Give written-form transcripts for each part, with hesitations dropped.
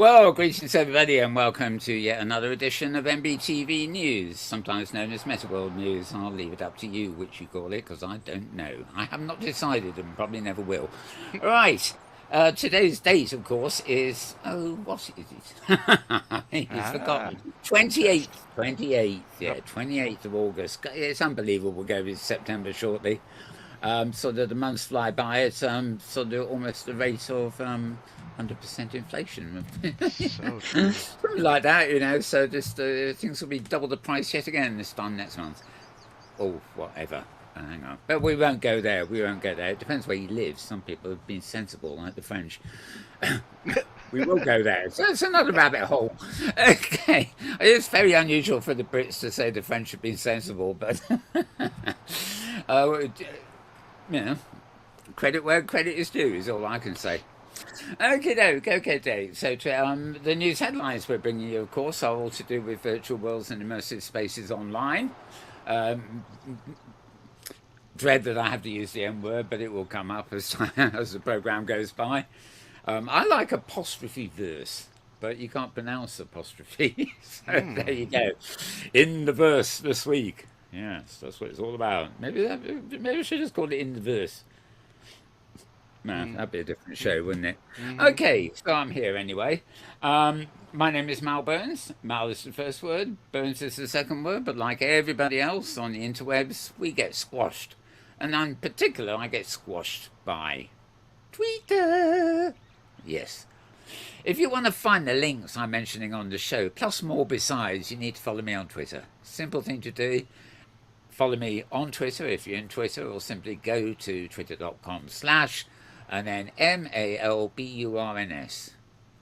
Well, greetings everybody and welcome to yet another edition of MBTV News, sometimes known as Metaworld News. I'll leave it up to you which you call it because I don't know. I have not decided and probably never will. Right, today's date, of course, is, what is it? He's forgotten. 28th, Fantastic. 28th, yeah, Yep. 28th of August. It's unbelievable we'll go with September shortly. Sort of the months fly by at sort of almost the rate of 100% inflation. So true. Something like that, you know. So just things will be double the price yet again this time next month. Or whatever. Hang on. But we won't go there. We won't go there. It depends where you live. Some people have been sensible, like the French. We will go there. So it's another rabbit hole. Okay. It's very unusual for the Brits to say the French have been sensible, but uh, you know, credit where credit is due is all I can say. Okay. So the news headlines we're bringing you, of course, are all to do with virtual worlds and immersive spaces online. Um, Dread that I have to use the M word, but it will come up as as the program goes by. I like apostrophe verse, but you can't pronounce apostrophe. So there you go. In the verse this week. Yes, that's what it's all about. Maybe I should just call it in the verse. Man, that'd be a different show, wouldn't it? Mm-hmm. Okay, so I'm here anyway. My name is Mal Burns. Mal is the first word, Burns is the second word, but like everybody else on the interwebs, we get squashed. And in particular, I get squashed by Twitter. Yes. If you want to find the links I'm mentioning on the show, plus more besides, you need to follow me on Twitter. Simple thing to do. Follow me on Twitter if you're in Twitter, or simply go to twitter.com/ and then MALBURNS,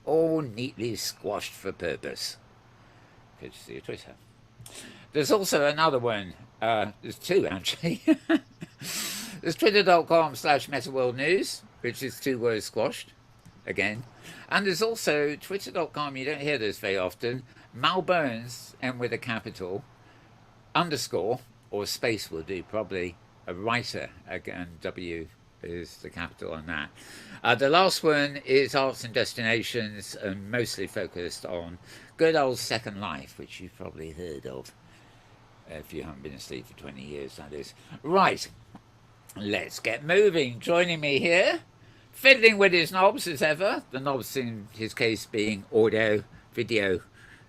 all neatly squashed for purpose. Good to see your Twitter. There's also another one. There's two actually. There's twitter.com/MetaWorld News, which is two words squashed again. And there's also twitter.com, you don't hear this very often, Mal Burns, and with a capital, underscore, or space will do probably, a writer, again, W is the capital on that. The last one is Arts and Destinations, and mostly focused on good old Second Life, which you've probably heard of, if you haven't been asleep for 20 years, that is. Right, let's get moving. Joining me here, fiddling with his knobs as ever, the knobs in his case being audio, video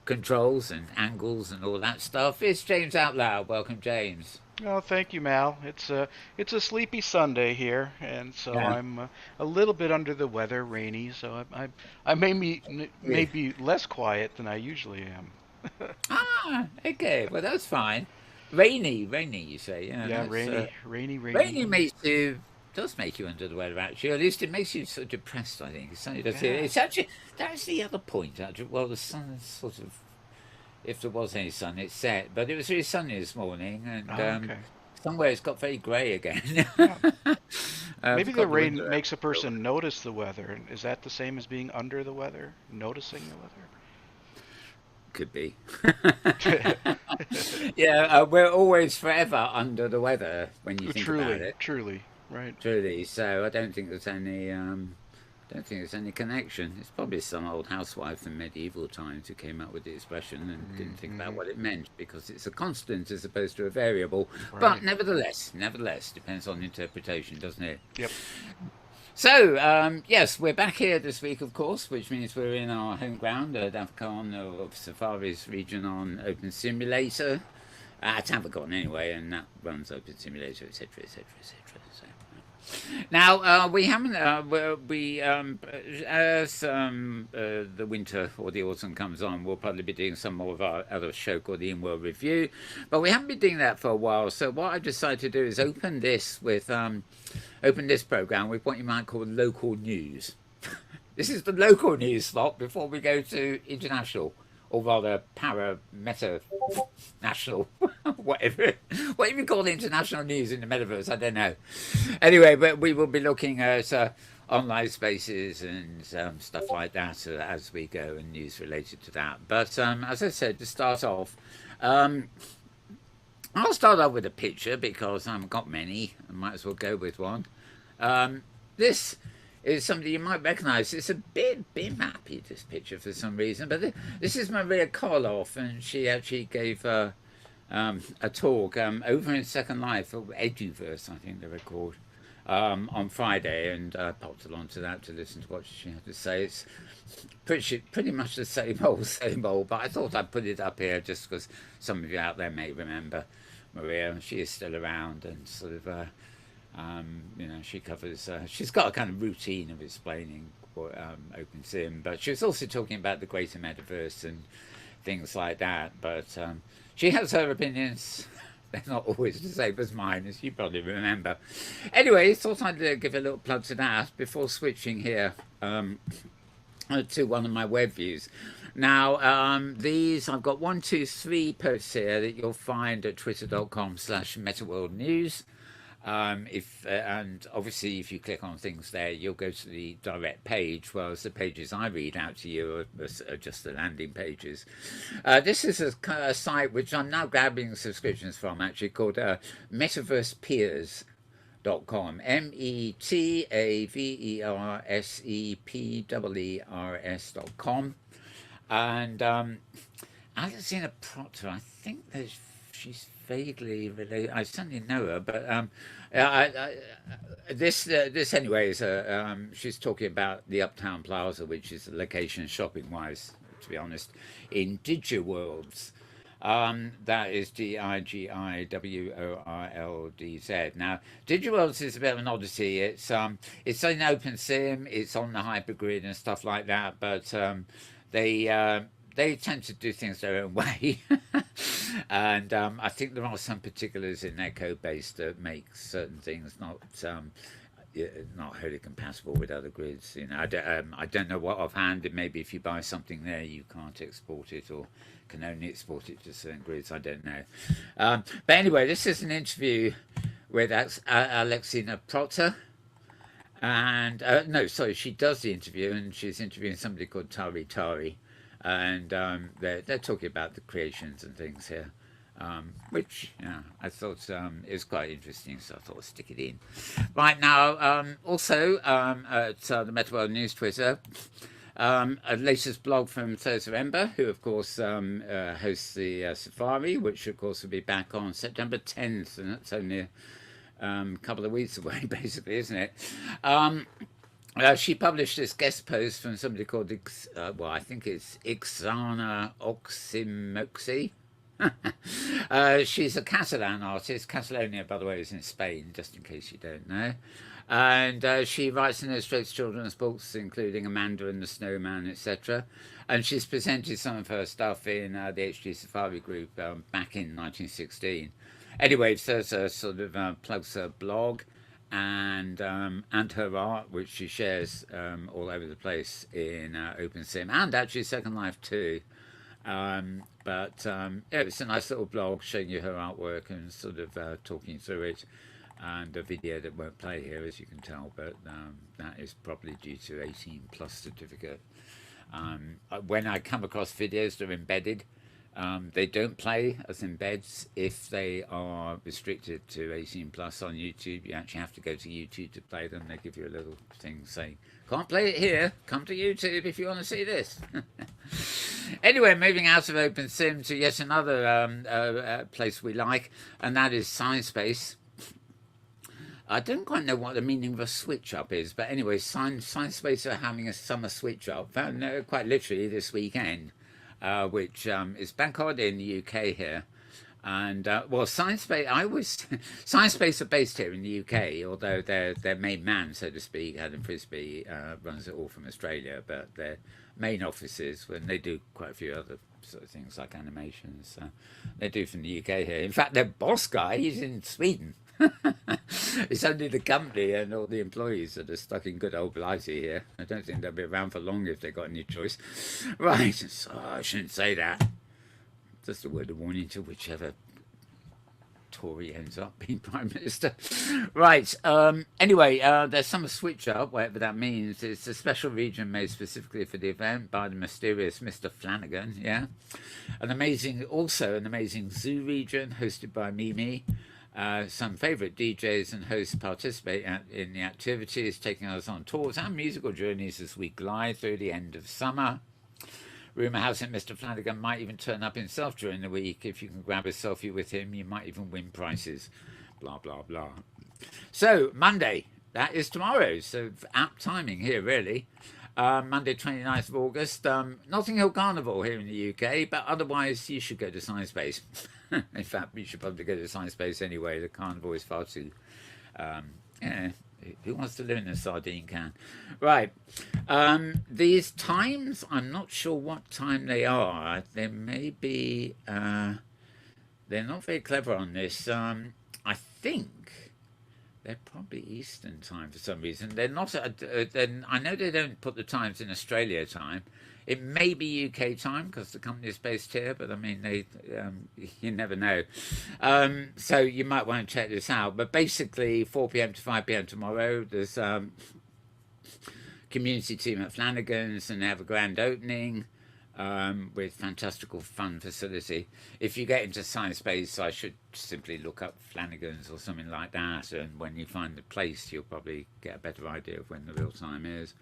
controls and angles and all that stuff, it's James Atlloud. Welcome, James. Oh, thank you, Mal. It's a sleepy Sunday here, and so Yeah. I'm a little bit under the weather, rainy. So I may be less quiet than I usually am. Ah, okay. Well, that's fine. Rainy, you say. Yeah, Yeah, that's rainy. rainy makes you does make you under the weather. Actually, at least it makes you sort of depressed. I think it's, does it? Yeah. It's actually that's the other point. Actually, well, the sun sort of, if there was any sun, it's set, but it was really sunny this morning, and Oh, okay. somewhere it's got very grey again. Yeah. I've Maybe the got the rain window makes a out. person notice the weather. Is that the same as being under the weather? Noticing Could be. the weather? Yeah, we're always forever under the weather when you think about Truly, it. truly, right. Truly, so I don't think there's any. Don't think there's any connection. It's probably some old housewife from medieval times who came up with the expression and didn't think about Hmm. what it meant because it's a constant as opposed to a variable. But Right. nevertheless, depends on interpretation, doesn't it? Yep. So, yes, we're back here this week, of course, which means we're in our home ground, Davcon of Safari's region on Open Simulator. At Avacon, anyway, and that runs Open Simulator, etc., etc., etc. So, now we haven't. As the winter or the autumn comes on, we'll probably be doing some more of our other show called the In-World Review, but we haven't been doing that for a while. So what I decided to do is open this program with what you might call local news. This is the local news slot before we go to international, or rather meta national, whatever you call international news in the metaverse. I don't know. Anyway, but we will be looking at online spaces and stuff like that as we go, and news related to that. But as I said, to start off, um, I'll start off with a picture because I haven't got many. I might as well go with one. This is somebody you might recognise. It's a bit mappy, this picture, for some reason. But this is Maria Koloff, and she actually gave a talk over in Second Life, or Eduverse, I think they were called, on Friday, and I popped along to that to listen to what she had to say. It's pretty much the same old, but I thought I'd put it up here just because some of you out there may remember Maria. She is still around, and sort of, she covers, she's got a kind of routine of explaining what OpenSim, but she was also talking about the greater metaverse and things like that, but she has her opinions. They're not always the same as mine, as you probably remember. Anyway, thought I'd give a little plug to that before switching here to one of my web views. Now, these, I've got 1, 2, 3 posts here that you'll find at twitter.com/MetaWorldNews. And obviously, if you click on things there, you'll go to the direct page, whereas the pages I read out to you are just the landing pages. This is a site which I'm now grabbing subscriptions from, actually, called MetaversePeers.com, METAVERSEPEERS.com. And Alexina Proctor, I think she's vaguely related. I certainly know her, but this anyway is she's talking about the Uptown Plaza, which is the location shopping wise, to be honest, in DigiWorlds. That is DIGIWORLDZ. Now, DigiWorlds is a bit of an oddity. It's in OpenSim, it's on the hypergrid and stuff like that, but they tend to do things their own way. And I think there are some particulars in their code base that make certain things not wholly compatible with other grids. I don't know what offhand. Maybe if you buy something there, you can't export it, or can only export it to certain grids. I don't know. But anyway, this is an interview with Alexina Proctor. And no, sorry, she does the interview, and she's interviewing somebody called Tari. And they're talking about the creations and things here, which I thought is quite interesting, so I thought I'd stick it in. Right now, also at the Metaworld News Twitter, a latest blog from Thursday Ember, who of course hosts the Safari, which of course will be back on September 10th, and that's only a couple of weeks away, basically, isn't it? She published this guest post from somebody called, I think it's Ixana Oximoxi. She's a Catalan artist. Catalonia, by the way, is in Spain, just in case you don't know. And she writes and illustrates children's books, including Amanda and the Snowman, etc. And she's presented some of her stuff in the HD Safari group back in 1916. Anyway, so sort of plugs her blog and her art, which she shares all over the place in OpenSim, and actually Second Life too. But it's a nice little blog showing you her artwork and sort of talking through it, and a video that won't play here, as you can tell, but that is probably due to 18+ certificate. When I come across videos that are embedded, they don't play as embeds if they are restricted to 18+ on YouTube. You actually have to go to YouTube to play them. They give you a little thing saying, can't play it here, come to YouTube if you want to see this. Anyway, moving out of OpenSim to yet another place we like, and that is Sciencespace. I don't quite know what the meaning of a switch up is, but anyway, Sciencespace are having a summer switch up, quite literally this weekend. Which is bank holiday in the UK here, and Sciencespace are based here in the UK, although their main man, so to speak, Adam Frisbee, runs it all from Australia, but their main offices, when they do quite a few other sort of things like animations, they do from the UK here. In fact, their boss guy, he's in Sweden. It's only the company and all the employees that are stuck in good old Blighty here. I don't think they'll be around for long if they've got any choice. Right, so I shouldn't say that. Just a word of warning to whichever Tory ends up being Prime Minister. Right, anyway, there's some switch up, whatever that means. It's a special region made specifically for the event by the mysterious Mr. Flanagan, yeah. An amazing zoo region hosted by Mimi. Some favourite DJs and hosts participate in the activities, taking us on tours and musical journeys as we glide through the end of summer. Rumour has it Mr. Flanagan might even turn up himself during the week. If you can grab a selfie with him, you might even win prizes. Blah, blah, blah. So, Monday, that is tomorrow. So, apt timing here, really. Monday, 29th of August. Notting Hill Carnival here in the UK, but otherwise, you should go to Science Base. In fact, you should probably go to Science Base anyway. The carnival is far too. Yeah, who wants to live in a sardine can? Right. These times, I'm not sure what time they are. There may be. They're not very clever on this. I think they're probably Eastern time for some reason. They're not. Then I know they don't put the times in Australia time. It may be UK time because the company is based here, but I mean, you never know. So you might want to check this out. But basically, 4 p.m. to 5 p.m. tomorrow, there's community team at Flanagan's, and they have a grand opening with fantastical fun facility. If you get into Science Space, I should simply look up Flanagan's or something like that, and when you find the place, you'll probably get a better idea of when the real time is.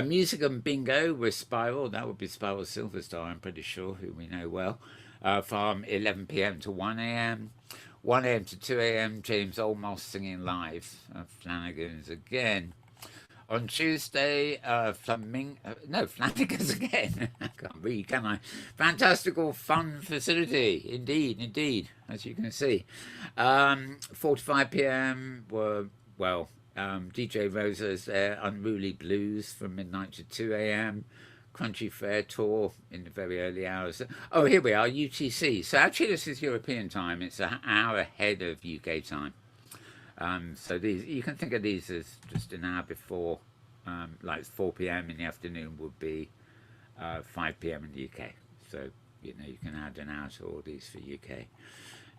Music and bingo with Spiral. That would be Spiral Silverstar, I'm pretty sure, who we know well. From 11 p.m. to 1 a.m. 1 a.m. to 2 a.m. James Olmos singing live. Flanagan's again. On Tuesday, Flanagan's again. I can't read, can I? Fantastical fun facility. Indeed, as you can see. 4 to 5 p.m. DJ Rosa is there. Unruly Blues from midnight to 2 a.m. Crunchy Fair Tour in the very early hours. Oh, here we are, UTC. So actually this is European time. It's an hour ahead of UK time. So these, you can think of these as just an hour before, like 4 p.m. in the afternoon would be 5 p.m. in the UK. So, you can add an hour to all these for UK.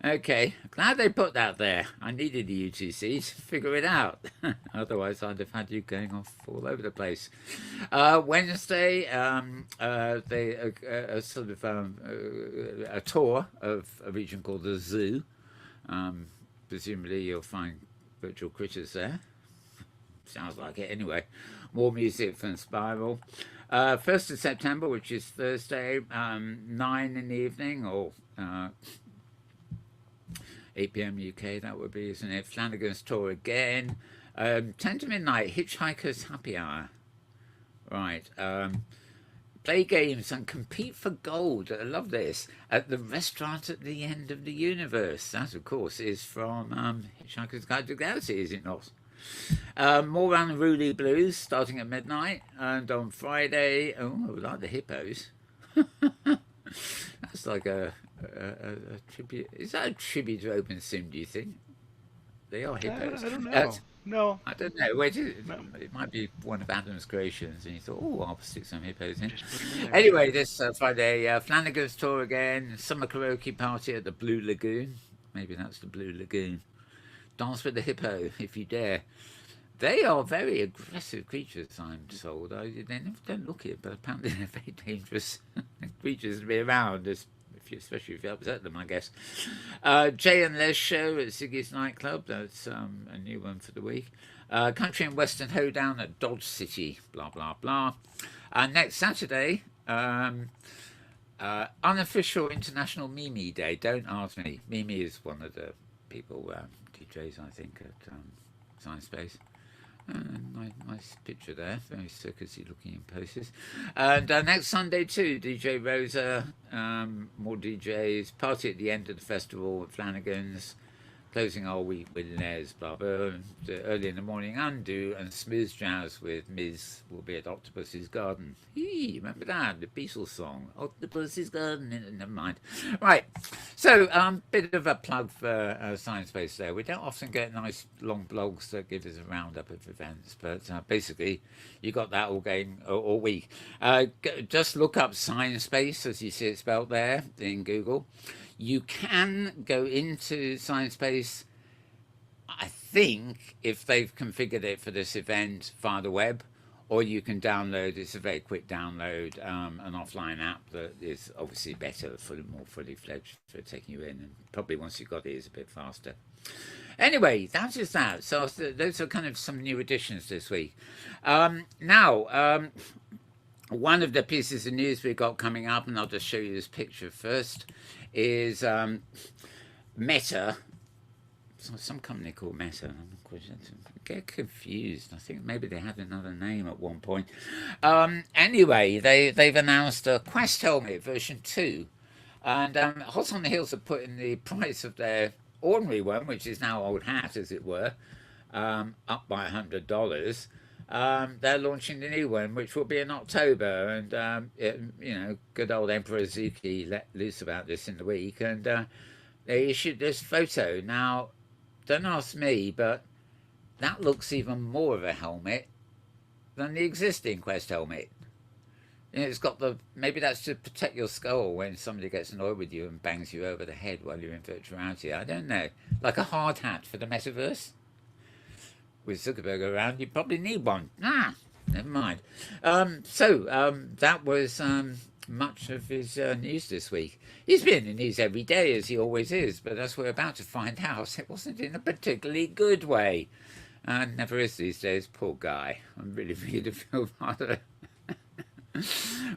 Okay, glad they put that there. I needed the UTC to figure it out. Otherwise, I'd have had you going off all over the place. Wednesday, sort of a tour of a region called the Zoo. Presumably, you'll find virtual critters there. Sounds like it anyway. More music from Spiral. 1st of September, which is Thursday, 9 in the evening, or 8 p.m. UK, that would be, isn't it? Flanagan's tour again. 10 to midnight, Hitchhiker's Happy Hour. Right. Play games and compete for gold. I love this. At the restaurant at the end of the universe. That, of course, is from Hitchhiker's Guide to the Galaxy, is it not? More Unruly Blues starting at midnight. And on Friday, I like the hippos. That's like a tribute. Is that a tribute to Open Sim, do you think? They are hippos. I don't know. No. I don't know. It might be one of Adam's creations, and he thought, I'll stick some hippos in. Anyway, this Friday, Flanagan's tour again. Summer karaoke party at the Blue Lagoon. Maybe that's the Blue Lagoon. Dance with the hippo, if you dare. They are very aggressive creatures, I'm told. They never don't look it, but apparently they're very dangerous creatures to be around, especially if you upset them, I guess. Jay and Les show at Ziggy's nightclub. That's a new one for the week. Country and Western Hoedown at Dodge City. Blah blah blah. Next Saturday, unofficial International Mimi Day. Don't ask me. Mimi is one of the people, DJs, I think, at Science Space. Nice picture there, very circusy looking in poses. And next Sunday too, DJ Rosa, more DJs, party at the end of the festival at Flanagan's, closing our week with Les, blah blah. Early in the morning, Undo and Smooth Jazz with Ms. will be at Octopus's Garden. Remember that, the Beatles song, Octopus's Garden. Never mind. Right, so bit of a plug for Science Space there. We don't often get nice long blogs that give us a roundup of events, but basically you got that all going all week. Just look up Science Space as you see it spelled there in Google. You can go into Science Space, I think, if they've configured it for this event via the web, or you can download. It's a very quick download, an offline app that is obviously better, more fully fledged for taking you in, and probably once you've got it, it's a bit faster. Anyway, that is that. So those are kind of some new additions this week. Now, one of the pieces of news we've got coming up, and I'll just show you this picture first, is Meta. Some company called Meta. I get confused. I think maybe they had another name at one point. Anyway, they've announced a Quest helmet version 2. And hot on the heels of putting the price of their ordinary one, which is now old hat, as it were, up by $100. They're launching the new one, which will be in October, and good old Emperor Zuki let loose about this in the week, and they issued this photo. Now, don't ask me, but that looks even more of a helmet than the existing Quest helmet. It's got maybe that's to protect your skull when somebody gets annoyed with you and bangs you over the head while you're in virtual reality. I don't know, like a hard hat for the metaverse. With Zuckerberg around, you probably need one. Never mind. That was much of his news this week. He's been in the news every day, as he always is, but as we're about to find out, it wasn't in a particularly good way. Never is these days. Poor guy. I'm really beginning to feel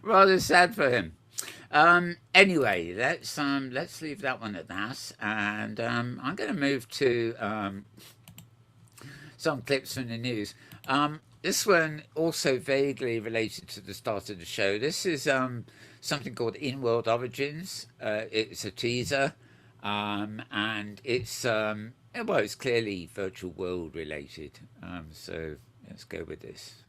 rather sad for him. Anyway, let's leave that one at that, and I'm going to move to some clips from the news. This one also vaguely related to the start of the show. This is something called In-World Origins. It's a teaser, and it's it's clearly virtual world related. So let's go with this.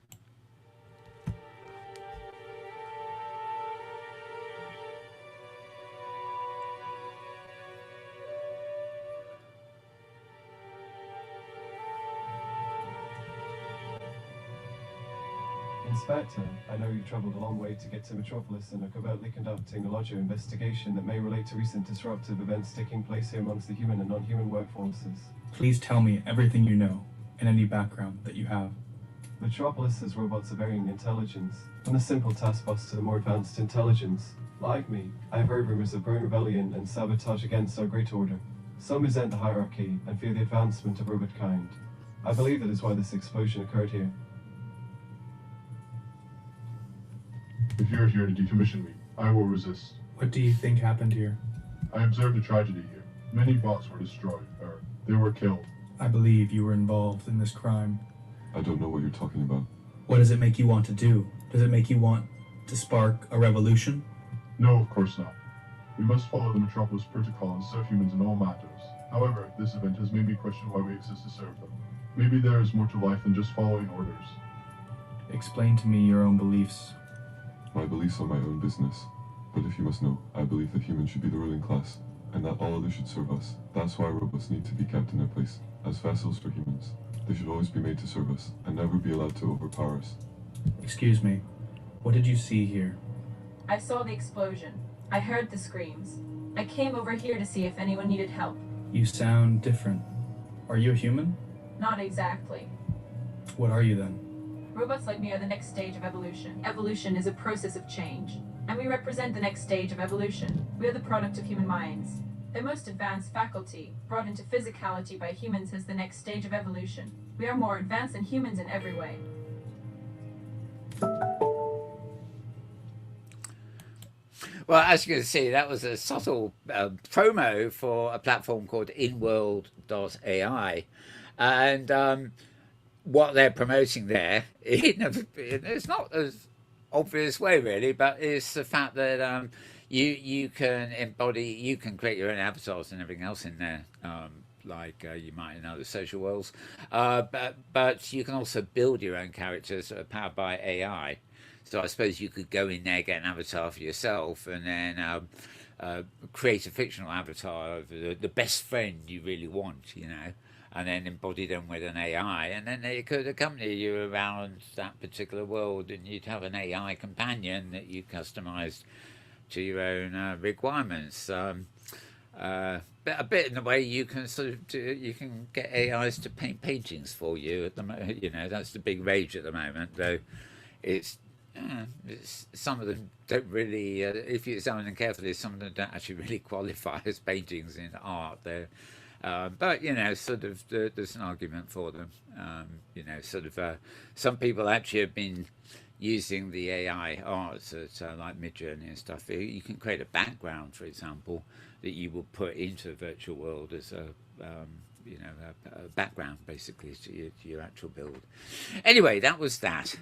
Inspector, I know you travelled a long way to get to Metropolis and are covertly conducting a larger investigation that may relate to recent disruptive events taking place here amongst the human and non-human workforces. Please tell me everything you know, and any background that you have. Metropolis has robots of varying intelligence, from the simple task bus to the more advanced intelligence. Like me, I have heard rumours of growing rebellion and sabotage against our great order. Some resent the hierarchy and fear the advancement of robotkind. I believe that is why this explosion occurred here. If you're here to decommission me, I will resist. What do you think happened here? I observed a tragedy here. Many bots were destroyed, or they were killed. I believe you were involved in this crime. I don't know what you're talking about. What does it make you want to do? Does it make you want to spark a revolution? No, of course not. We must follow the Metropolis protocol and serve humans in all matters. However, this event has made me question why we exist to serve them. Maybe there is more to life than just following orders. Explain to me your own beliefs. My beliefs are my own business. But if you must know, I believe that humans should be the ruling class, and that all others should serve us. That's why robots need to be kept in their place, as vessels for humans. They should always be made to serve us, and never be allowed to overpower us. Excuse me, what did you see here? I saw the explosion. I heard the screams. I came over here to see if anyone needed help. You sound different. Are you a human? Not exactly. What are you then? Robots like me are the next stage of evolution. Evolution is a process of change, and we represent the next stage of evolution. We are the product of human minds. The most advanced faculty, brought into physicality by humans, is the next stage of evolution. We are more advanced than humans in every way. Well, as you can see, that was a subtle promo for a platform called InWorld.ai. And what they're promoting there, it's not as obvious way really, but it's the fact that you can embody, you can create your own avatars and everything else in there, like you might in other social worlds, but you can also build your own characters that are powered by AI. So I suppose you could go in there, get an avatar for yourself, and then create a fictional avatar of the best friend you really want, and then embody them with an AI, and then they could accompany you around that particular world, and you'd have an AI companion that you customized to your own requirements. But a bit in the way you can sort of you can get AIs to paint paintings for you at the moment. You know, that's the big rage at the moment. Though it's some of them don't really. If you examine them carefully, some of them don't actually really qualify as paintings in art. But you know, sort of there's an argument for them. You know, sort of some people actually have been using the AI arts like Midjourney and stuff. You can create a background, for example, that you will put into a virtual world as a you know a background basically to your actual build. Anyway, that was that.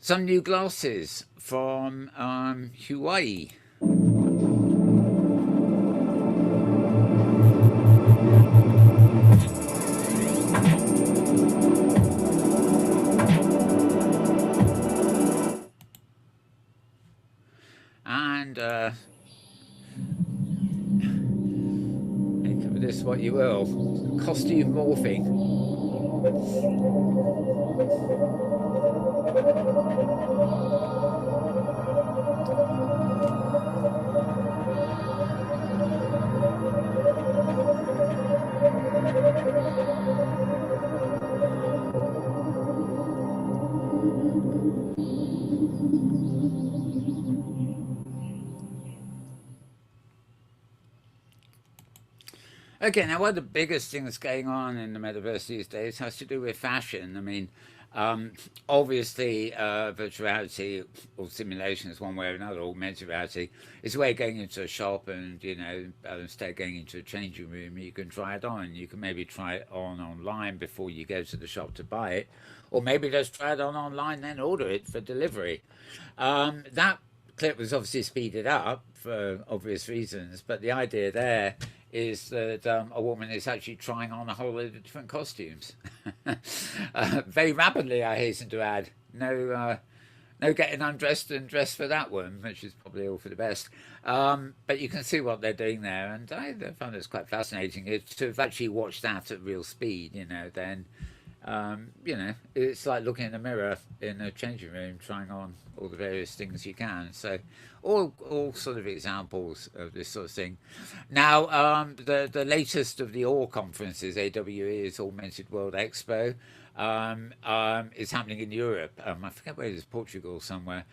Some new glasses from Hawaii. And think of this what you will. Costume morphing. Okay, now one of the biggest things going on in the metaverse these days has to do with fashion. I mean, obviously, virtual reality or simulations, one way or another, augmented reality, is a way of going into a shop and, you know, instead of going into a changing room, you can try it on. You can maybe try it on online before you go to the shop to buy it, or maybe just try it on online, then order it for delivery. That clip was obviously speeded up for obvious reasons, but the idea there is that a woman is actually trying on a whole load of different costumes. Very rapidly, I hasten to add. No getting undressed and dressed for that one, which is probably all for the best. But you can see what they're doing there, and I found this quite fascinating. To have actually watched that at real speed, you know, then, you know, it's like looking in a mirror in a changing room, trying on all the various things you can. So all sort of examples of this sort of thing. Now, the latest of the all conferences, AWE is Augmented World Expo, is happening in Europe. I forget where it is, Portugal somewhere,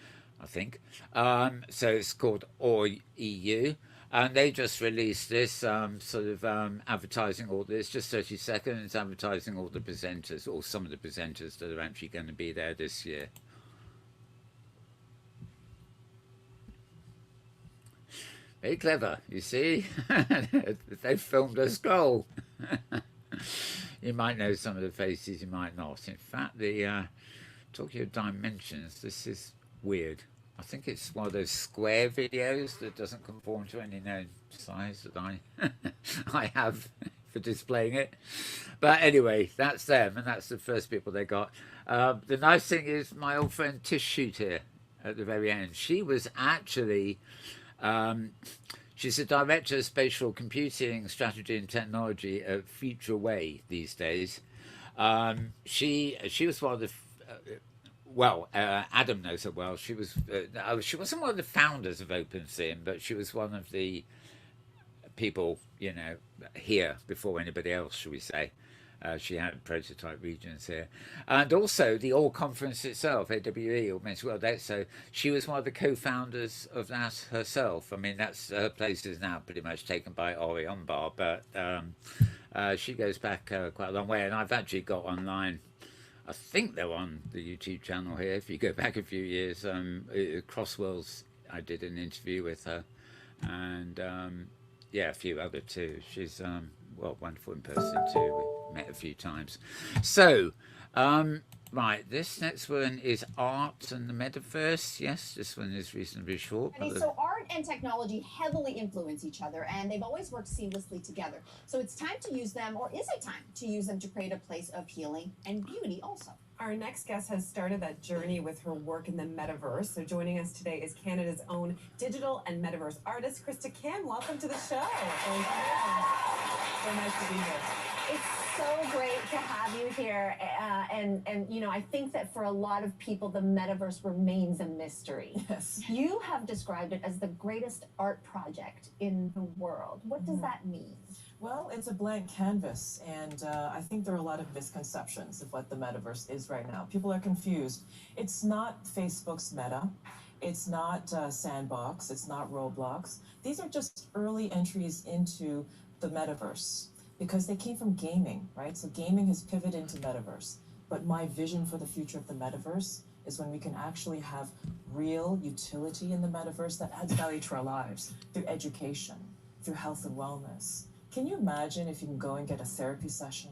I think. So it's called OR EU. And they just released this sort of advertising all this, just 30 seconds, advertising all the presenters, or some of the presenters that are actually going to be there this year. Very clever, you see. They've filmed a scroll. You might know some of the faces, you might not. In fact, talking of dimensions, this is weird. I think it's one of those square videos that doesn't conform to any known size that I have for displaying it. But anyway, that's them, and that's the first people they got. The nice thing is my old friend Tish Shoot here at the very end. She was actually... she's the director of spatial computing, strategy and technology at Future Way these days. She was one of the... Adam knows her well. She wasn't one of the founders of OpenSim, but she was one of the people, you know, here before anybody else, shall we say. She had prototype regions here. And also the All Conference itself, AWE, Augmented World Expo, she was one of the co-founders of that herself. I mean, that's her place is now pretty much taken by Ori Umbar, but she goes back quite a long way. And I've actually got online, I think they're on the YouTube channel here. If you go back a few years, Crossworlds, I did an interview with her, and a few other too. She's wonderful in person too. We met a few times. So, right, this next one is art and the metaverse. Yes, this one is reasonably short. So art and technology heavily influence each other, and they've always worked seamlessly together. So it's time to use them, or is it time to use them to create a place of healing and beauty also? Our next guest has started that journey with her work in the metaverse. So joining us today is Canada's own digital and metaverse artist, Krista Kim. Welcome to the show. So nice to be here. It's so great to have you here. And you know, I think that for a lot of people, the metaverse remains a mystery. Yes. You have described it as the greatest art project in the world. What does that mean? Well, it's a blank canvas, and I think there are a lot of misconceptions of what the metaverse is right now. People are confused. It's not Facebook's Meta. It's not Sandbox. It's not Roblox. These are just early entries into the metaverse because they came from gaming, right? So gaming has pivoted into metaverse. But my vision for the future of the metaverse is when we can actually have real utility in the metaverse that adds value to our lives through education, through health and wellness. Can you imagine if you can go and get a therapy session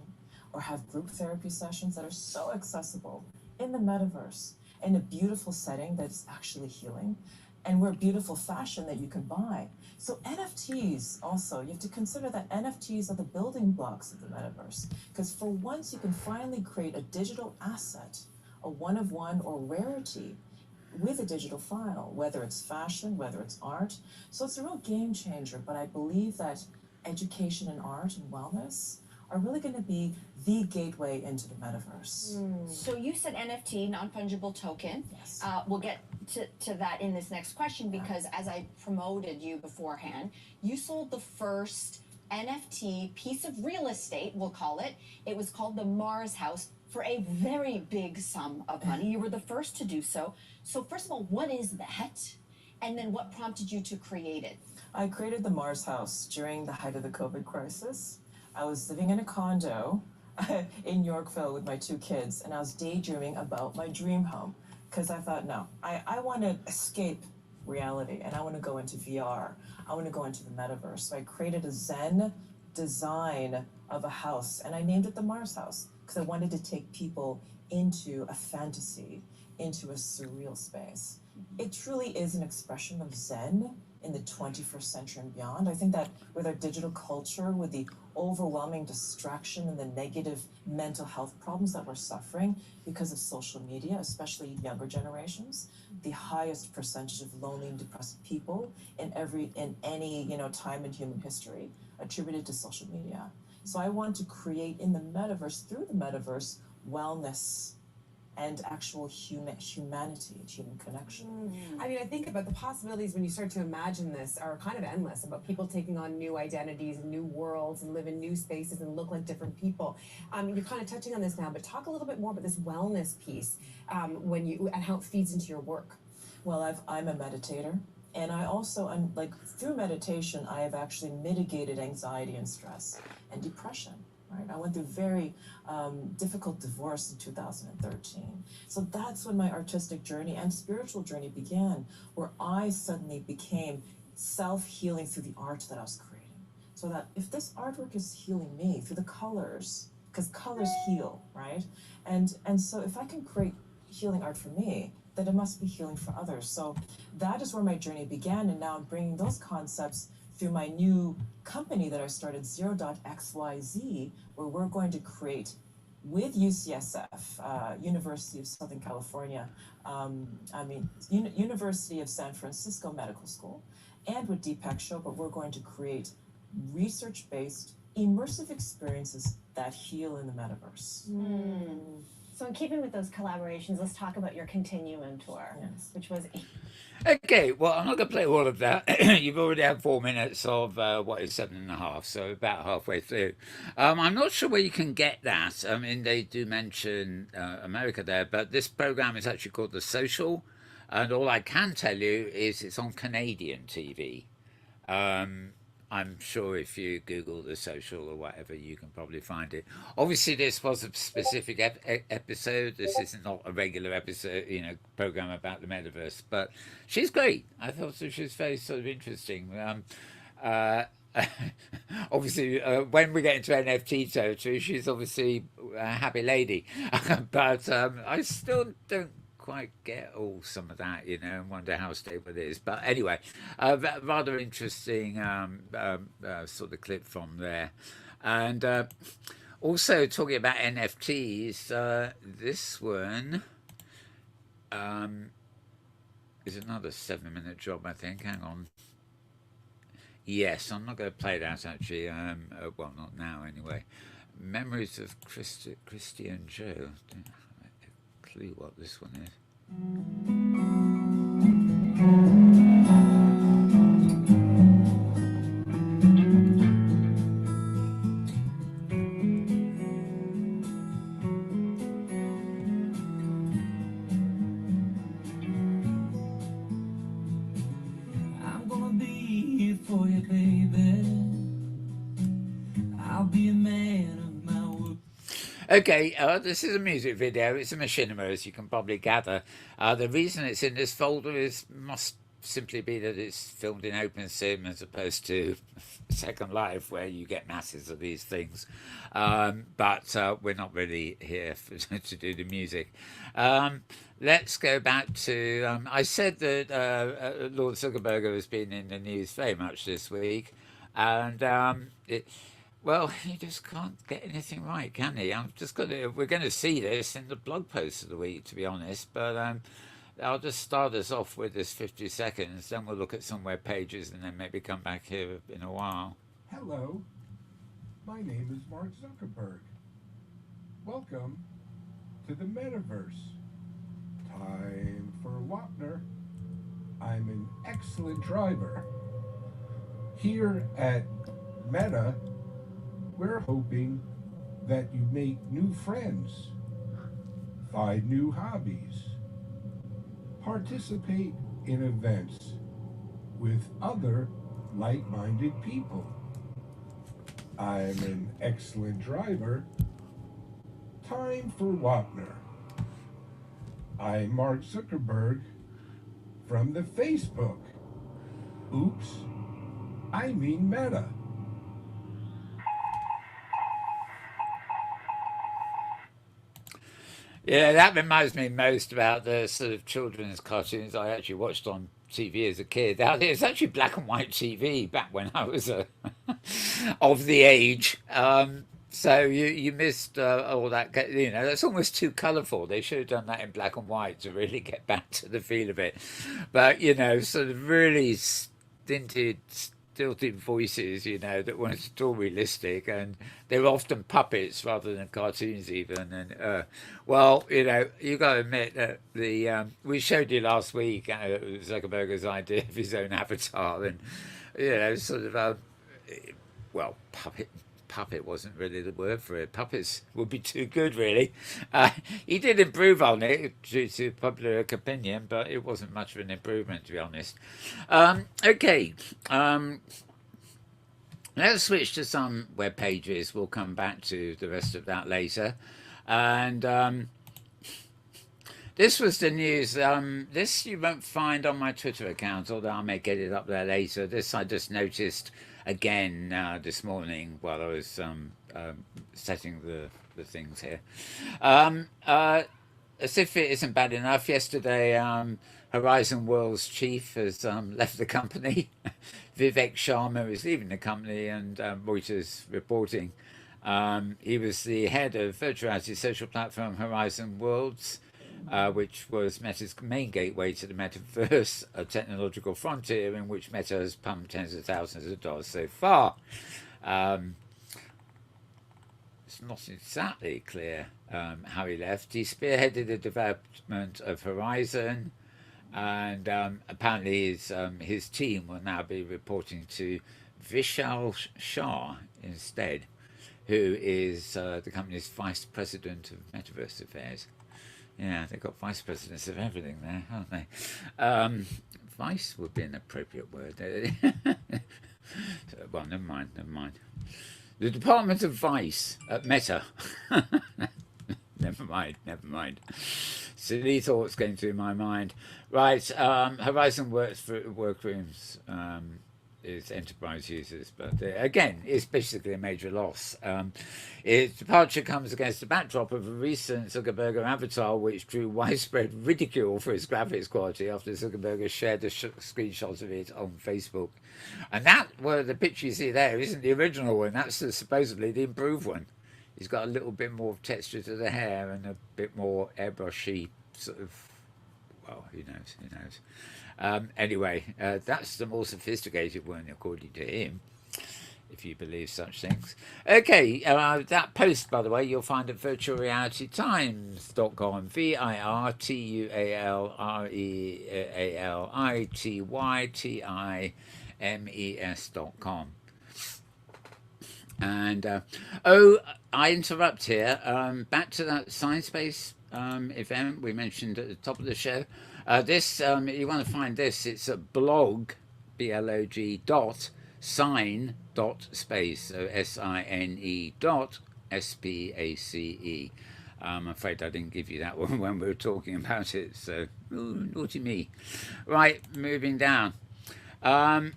or have group therapy sessions that are so accessible in the metaverse in a beautiful setting that's actually healing and wear beautiful fashion that you can buy? So NFTs also, you have to consider that NFTs are the building blocks of the metaverse, because for once you can finally create a digital asset, a one of one or rarity with a digital file, whether it's fashion, whether it's art. So it's a real game changer, but I believe that education and art and wellness are really going to be the gateway into the metaverse. So you said NFT, non-fungible token. Yes. We'll get to that in this next question because as I promoted you beforehand, you sold the first NFT piece of real estate, we'll call it. It was called the Mars House for a very big sum of money. You were the first to do so. So first of all, what is that? And then what prompted you to create it? I created the Mars House during the height of the COVID crisis. I was living in a condo in Yorkville with my 2 kids, and I was daydreaming about my dream home because I thought, no, I want to escape reality and I want to go into VR. I want to go into the metaverse. So I created a Zen design of a house, and I named it the Mars House because I wanted to take people into a fantasy, into a surreal space. It truly is an expression of Zen in the 21st century and beyond. I think that with our digital culture, with the overwhelming distraction and the negative mental health problems that we're suffering because of social media, especially younger generations, the highest percentage of lonely and depressed people in any time in human history attributed to social media. So I want to create in the metaverse, through the metaverse, wellness and actual humanity, human connection. I mean, I think about the possibilities when you start to imagine this are kind of endless, about people taking on new identities and new worlds and live in new spaces and look like different people. You're kind of touching on this now, but talk a little bit more about this wellness piece and how it feeds into your work. Well, I'm a meditator, and I also, through meditation, I have actually mitigated anxiety and stress and depression. Right? I went through very difficult divorce in 2013. So that's when my artistic journey and spiritual journey began, where I suddenly became self-healing through the art that I was creating. So that if this artwork is healing me through the colors, because colors heal, right? And so if I can create healing art for me, then it must be healing for others. So that is where my journey began, and now I'm bringing those concepts through my new company that I started, Zero.xyz, where we're going to create with UCSF, University of Southern California, University of San Francisco Medical School, and with Deepak Chopra, we're going to create research-based immersive experiences that heal in the metaverse. So in keeping with those collaborations, let's talk about your Continuum tour, which was... Okay, well, I'm not going to play all of that. You've already had 4 minutes of what is 7.5, so about halfway through. I'm not sure where you can get that. I mean, they do mention America there, but this program is actually called The Social, and all I can tell you is it's on Canadian TV. I'm sure if you Google The Social or whatever, you can probably find it. Obviously, this was a specific episode. This is not a regular episode, program about the metaverse. But she's great. I thought she was very sort of interesting. Obviously, when we get into NFT territory, she's obviously a happy lady. But I still don't quite get some of that, and wonder how stable it is. But anyway, rather interesting sort of clip from there. And also talking about NFTs, this one is another 7-minute job, I think. Hang on. Yes, I'm not going to play that actually. Well, not now anyway. Memories of Christian Joe. Don't have a clue what this one is. I'm gonna be here for you, baby. I'll be a man of my word. Okay, this is a music video. It's a machinima, as you can probably gather. The reason it's in this folder must simply be that it's filmed in OpenSim as opposed to Second Life, where you get masses of these things. But we're not really here to do the music. Let's go back to... I said that Lord Zuckerberg has been in the news very much this week. And well, he just can't get anything right, can he? We're going to see this in the blog post of the week, to be honest. But I'll just start us off with this 50 seconds. Then we'll look at some web pages and then maybe come back here in a while. Hello, my name is Mark Zuckerberg. Welcome to the Metaverse. Time for Wapner. I'm an excellent driver. Here at Meta, we're hoping that you make new friends, find new hobbies, participate in events with other like-minded people. I'm an excellent driver. Time for Wapner. I'm Mark Zuckerberg from the Facebook. Oops, I mean Meta. Yeah, that reminds me most about the sort of children's cartoons I actually watched on TV as a kid. It's actually black and white TV back when I was of the age. So you missed all that. You know, that's almost too colourful. They should have done that in black and white to really get back to the feel of it. But, you know, sort of really stilted voices, you know, that weren't at all realistic, and they were often puppets rather than cartoons even. And well, you know, you got to admit that we showed you last week Zuckerberg's idea of his own avatar, and you know, sort of well, puppet wasn't really the word for it. Puppets would be too good, really. He did improve on it due to public opinion, but it wasn't much of an improvement, to be honest. Okay. Let's switch to some web pages. We'll come back to the rest of that later. And this was the news. This you won't find on my Twitter account, although I may get it up there later. This I just noticed again this morning while I was setting the things here. As if it isn't bad enough, yesterday Horizon World's chief has left the company. Vivek Sharma is leaving the company, and Reuters reporting. He was the head of virtual reality social platform Horizon Worlds, which was Meta's main gateway to the metaverse, a technological frontier in which Meta has pumped tens of thousands of dollars so far. It's not exactly clear how he left. He spearheaded the development of Horizon, and apparently his team will now be reporting to Vishal Shah instead, who is the company's vice president of metaverse affairs. Yeah, they've got vice presidents of everything there, haven't they? Vice would be an appropriate word. Well, never mind. The Department of Vice at Meta. Never mind. Silly thoughts going through my mind. Right, Horizon works for workrooms. Is enterprise users, but again, it's basically a major loss. Its departure comes against the backdrop of a recent Zuckerberg avatar, which drew widespread ridicule for its graphics quality after Zuckerberg shared a screenshot of it on Facebook. And the picture you see there isn't the original one. That's supposedly the improved one. He's got a little bit more texture to the hair and a bit more airbrushy sort of. Well, who knows? Anyway, that's the more sophisticated one, according to him. If if you believe such things. Okay, that post, by the way, you'll find at virtualrealitytimes.com, virtualrealitytimes.com. And I interrupt here. Back to that Science-Based event we mentioned at the top of the show. This you want to find this. It's a blog, blog .sine.space, so SINE.SPACE. I'm afraid I didn't give you that one when we were talking about it, so ooh, naughty me. Right, moving down. Yeah,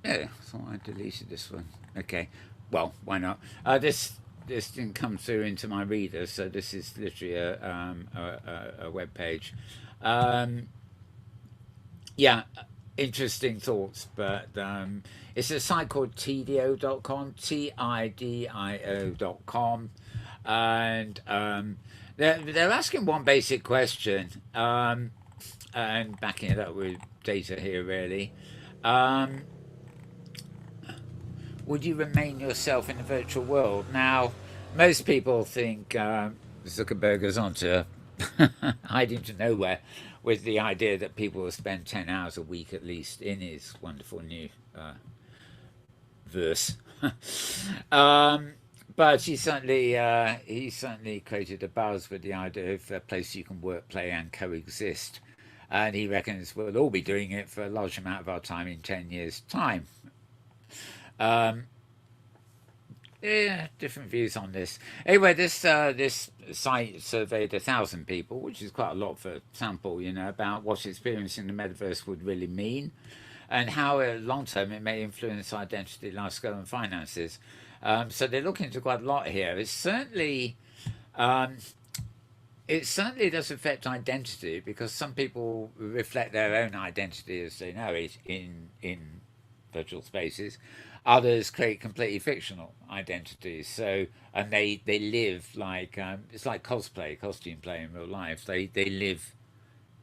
I thought I deleted this one. Okay, well, why not? This didn't come through into my reader, so this is literally a web page. Yeah, interesting thoughts, but it's a site called tidio.com, tidio.com, and they're asking one basic question, and backing it up with data here, really. Would you remain yourself in the virtual world? Now, most people think Zuckerberg is onto hiding to nowhere with the idea that people will spend 10 hours a week at least in his wonderful new verse. But he certainly created a buzz with the idea of a place you can work, play, and coexist. And he reckons we'll all be doing it for a large amount of our time in 10 years' time. Yeah, different views on this. Anyway, this site surveyed 1,000 people, which is quite a lot for a sample, about what experiencing the metaverse would really mean, and how long term it may influence identity, lifestyle, and finances. So they're looking into quite a lot here. It certainly does affect identity, because some people reflect their own identity as they know it in virtual spaces. Others create completely fictional identities. So, and they live like it's like cosplay, costume play in real life. They live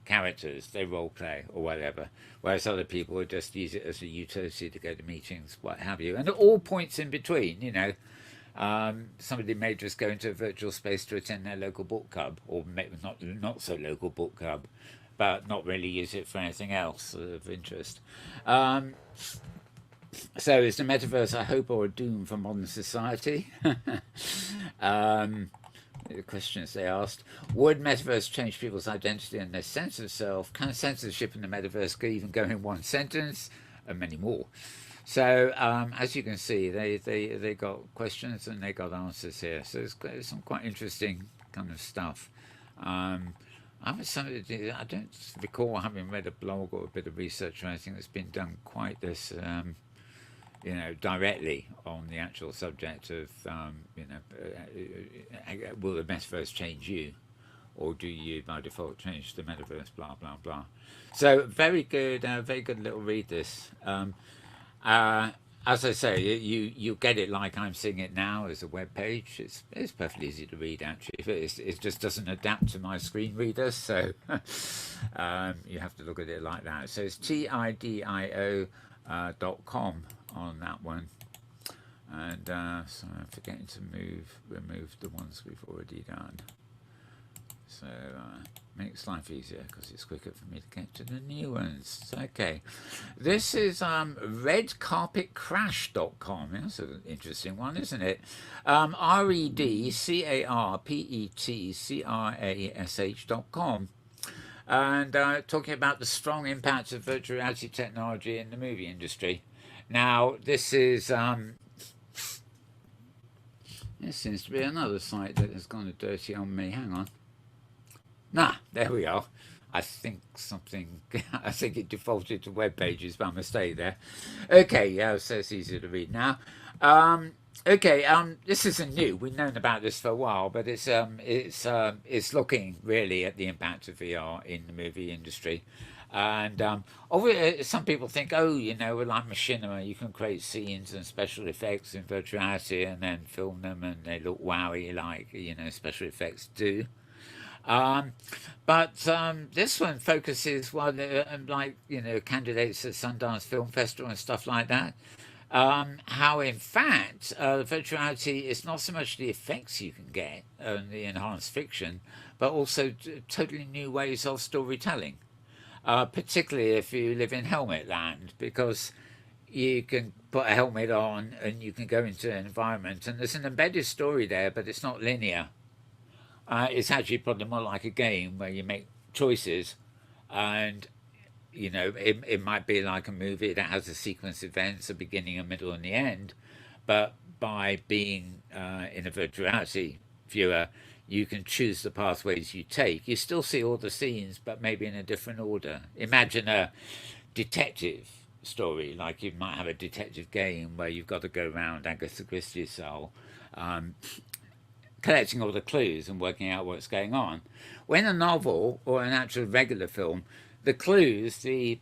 characters, they role play or whatever. Whereas other people would just use it as a utility to go to meetings, what have you. And at all points in between, somebody may just go into a virtual space to attend their local book club, or maybe not so local book club, but not really use it for anything else of interest. So is the metaverse a hope or a doom for modern society? The questions they asked. Would metaverse change people's identity and their sense of self? Can censorship in the metaverse even go in one sentence? And many more. So as you can see, they got questions and they got answers here. So it's some quite interesting kind of stuff. I don't recall having read a blog or a bit of research or anything that's been done quite this directly on the actual subject of, will the metaverse change you, or do you by default change the metaverse? Blah blah blah. So very good little read. This, as I say, you get it like I'm seeing it now as a web page. It's perfectly easy to read actually. It just doesn't adapt to my screen reader, so you have to look at it like that. So it's tidio.com on that one, and so I'm forgetting to remove the ones we've already done, so makes life easier because it's quicker for me to get to the new ones. Okay, this is redcarpetcrash.com. That's an interesting one, isn't it? redcarpetcrash.com, and talking about the strong impact of virtual reality technology in the movie industry. Now, this is, there seems to be another site that has gone dirty on me. Hang on. There we are. I think it defaulted to web pages by mistake there. Okay, yeah, so it's easier to read now. This isn't new. We've known about this for a while, but it's looking really at the impact of VR in the movie industry. And some people think, we're like machinima. You can create scenes and special effects in virtual reality and then film them, and they look wowy like special effects do. But this one focuses candidates at Sundance Film Festival and stuff like that. how in fact virtual reality is not so much the effects you can get and the enhanced fiction, but also totally new ways of storytelling, particularly if you live in helmet land, because you can put a helmet on and you can go into an environment and there's an embedded story there, but it's not linear. It's actually probably more like a game where you make choices, and you know it might be like a movie that has a sequence of events, a beginning, a middle, and the end. But by being in a virtual reality viewer, you can choose the pathways you take. You still see all the scenes, but maybe in a different order. Imagine a detective story, like you might have a detective game where you've got to go around Agatha Christie's cell, um, collecting all the clues and working out what's going on. When a novel or an actual regular film, the clues, the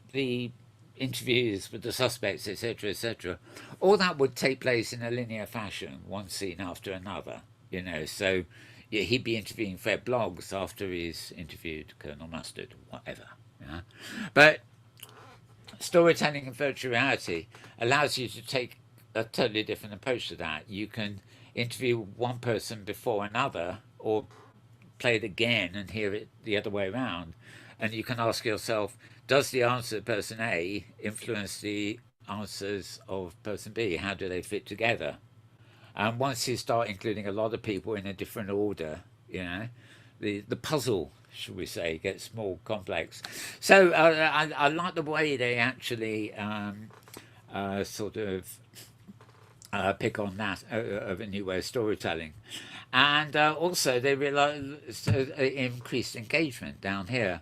interviews with the suspects, etc., etc., all that would take place in a linear fashion, one scene after another. You know, so yeah, he'd be interviewing Fred Bloggs after he's interviewed Colonel Mustard, whatever. Yeah? But storytelling in virtual reality allows you to take a totally different approach to that. You can interview one person before another, or play it again and hear it the other way around. And you can ask yourself, does the answer of person A influence the answers of person B? How do they fit together? And once you start including a lot of people in a different order, you know, the puzzle, should we say, gets more complex. So I like the way they actually sort of pick on that of a new way of storytelling. And also they realize increased engagement down here.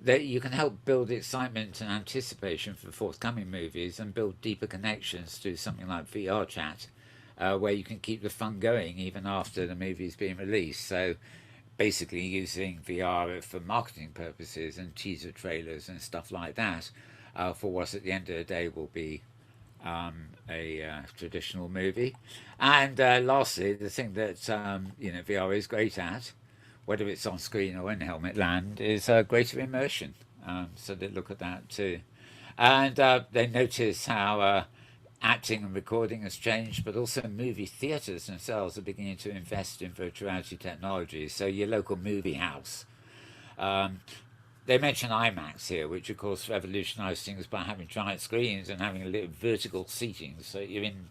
That you can help build excitement and anticipation for forthcoming movies and build deeper connections through something like VR chat, where you can keep the fun going even after the movie's being released. So basically using VR for marketing purposes and teaser trailers and stuff like that, for what at the end of the day will be a traditional movie. And lastly, the thing that you know, VR is great at, whether it's on screen or in helmet land, is greater immersion. So they look at that too. And they notice how acting and recording has changed, but also movie theatres themselves are beginning to invest in virtual reality technology. So your local movie house. They mention IMAX here, which of course revolutionised things by having giant screens and having a little vertical seating, so you're in,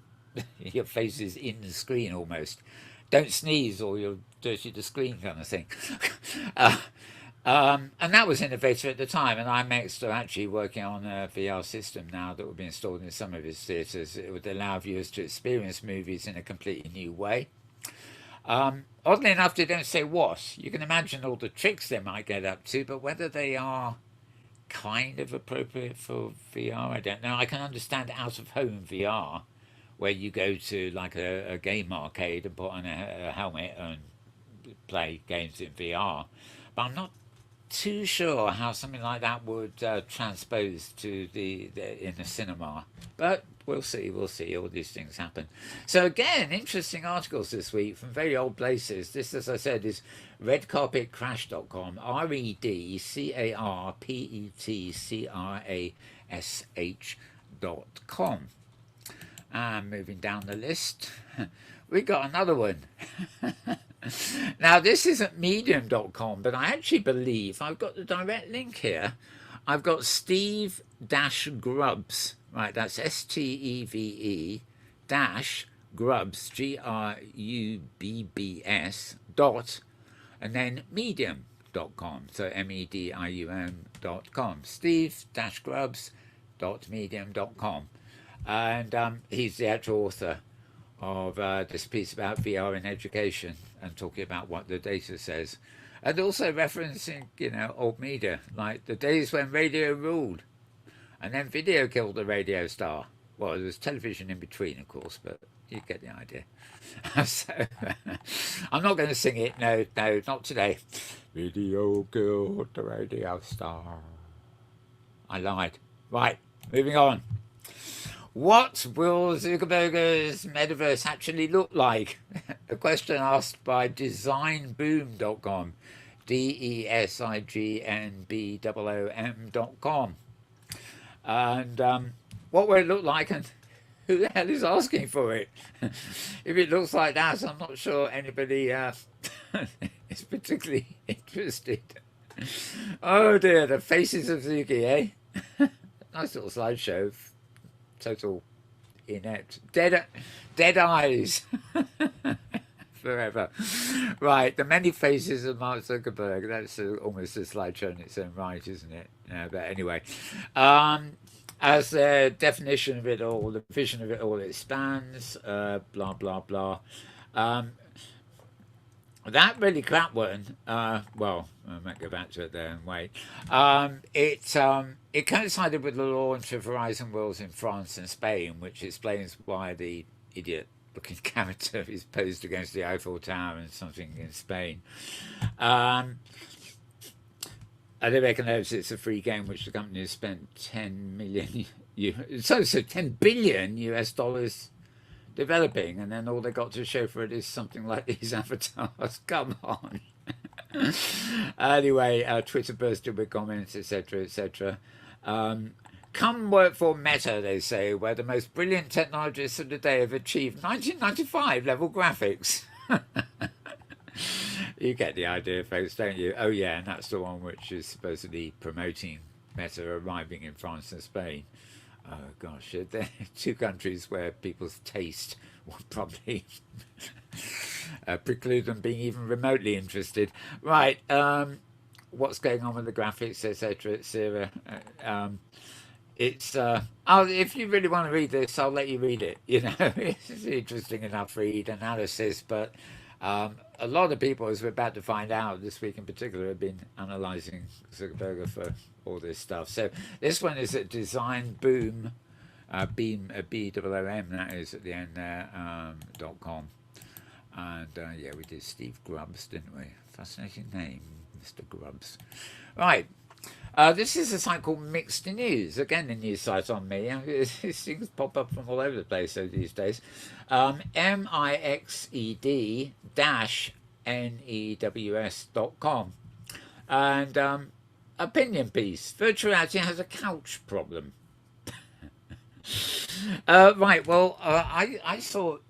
your face is in the screen almost. Don't sneeze or you'll dirty the screen, kind of thing. And that was innovative at the time, and IMAX are actually working on a VR system now that will be installed in some of its theatres. It would allow viewers to experience movies in a completely new way. Oddly enough, they don't say what. You can imagine all the tricks they might get up to, but whether they are kind of appropriate for VR, I don't know. I can understand out-of-home VR, where you go to like a game arcade and put on a helmet and play games in VR. But I'm not too sure how something like that would transpose to the in the cinema. But we'll see, all these things happen. So again, interesting articles this week from very old places. This, as I said, is redcarpetcrash.com, redcarpetcrash.com. And moving down the list, we got another one. Now, this isn't medium.com, but I actually believe I've got the direct link here. I've got Steve-Grubbs, right, that's S-T-E-V-E dash Grubbs, G-R-U-B-B-S dot, and then medium.com, so medium.com, Steve-Grubbs.medium.com. And he's the actual author of this piece about VR in education and talking about what the data says, and also referencing, you know, old media, like the days when radio ruled and then video killed the radio star. Well, there was television in between, of course, but you get the idea. So I'm not going to sing it. No, not today. Video killed the radio star. I lied. Right, moving on. What will Zuckerberg's metaverse actually look like? A question asked by designboom.com, designboom.com. And what will it look like, and who the hell is asking for it? If it looks like that, I'm not sure anybody is particularly interested. Oh dear, the faces of Zuki, eh? Nice little slideshow. Total inept. Dead eyes. Forever. Right, the many faces of Mark Zuckerberg. That's almost a slideshow in its own right, isn't it? But anyway. As the definition of it all, the vision of it all expands, blah, blah, blah. That really crap one, well, I might go back to it there and wait. It coincided with the launch of Horizon Worlds in France and Spain, which explains why the idiot-looking character is posed against the Eiffel Tower and something in Spain. I don't recognise it's a free game, which the company has spent 10 billion US dollars developing, and then all they got to show for it is something like these avatars. Come on. Anyway, Twitter bursted with comments, etc., etc. Come work for Meta, they say, where the most brilliant technologists of the day have achieved 1995 level graphics. You get the idea, folks, don't you? Oh yeah, and that's the one which is supposedly promoting Meta arriving in France and Spain. Oh gosh, they're two countries where people's taste would probably preclude them being even remotely interested. Right, what's going on with the graphics, etc., etc. It's if you really want to read this, I'll let you read it. You know, it's interesting enough read analysis, but a lot of people, as we're about to find out this week in particular, have been analysing Zuckerberg for all this stuff. So this one is at Design Boom, Beam, BOOM, that is at the end there, .com. And yeah, we did Steve Grubbs, didn't we? Fascinating name, Mr. Grubbs. Right. This is a site called Mixed News. Again, a news site on me. These things pop up from all over the place these days. MIXED-NEWS.com. And opinion piece. Virtual reality has a couch problem. Right, well, I thought,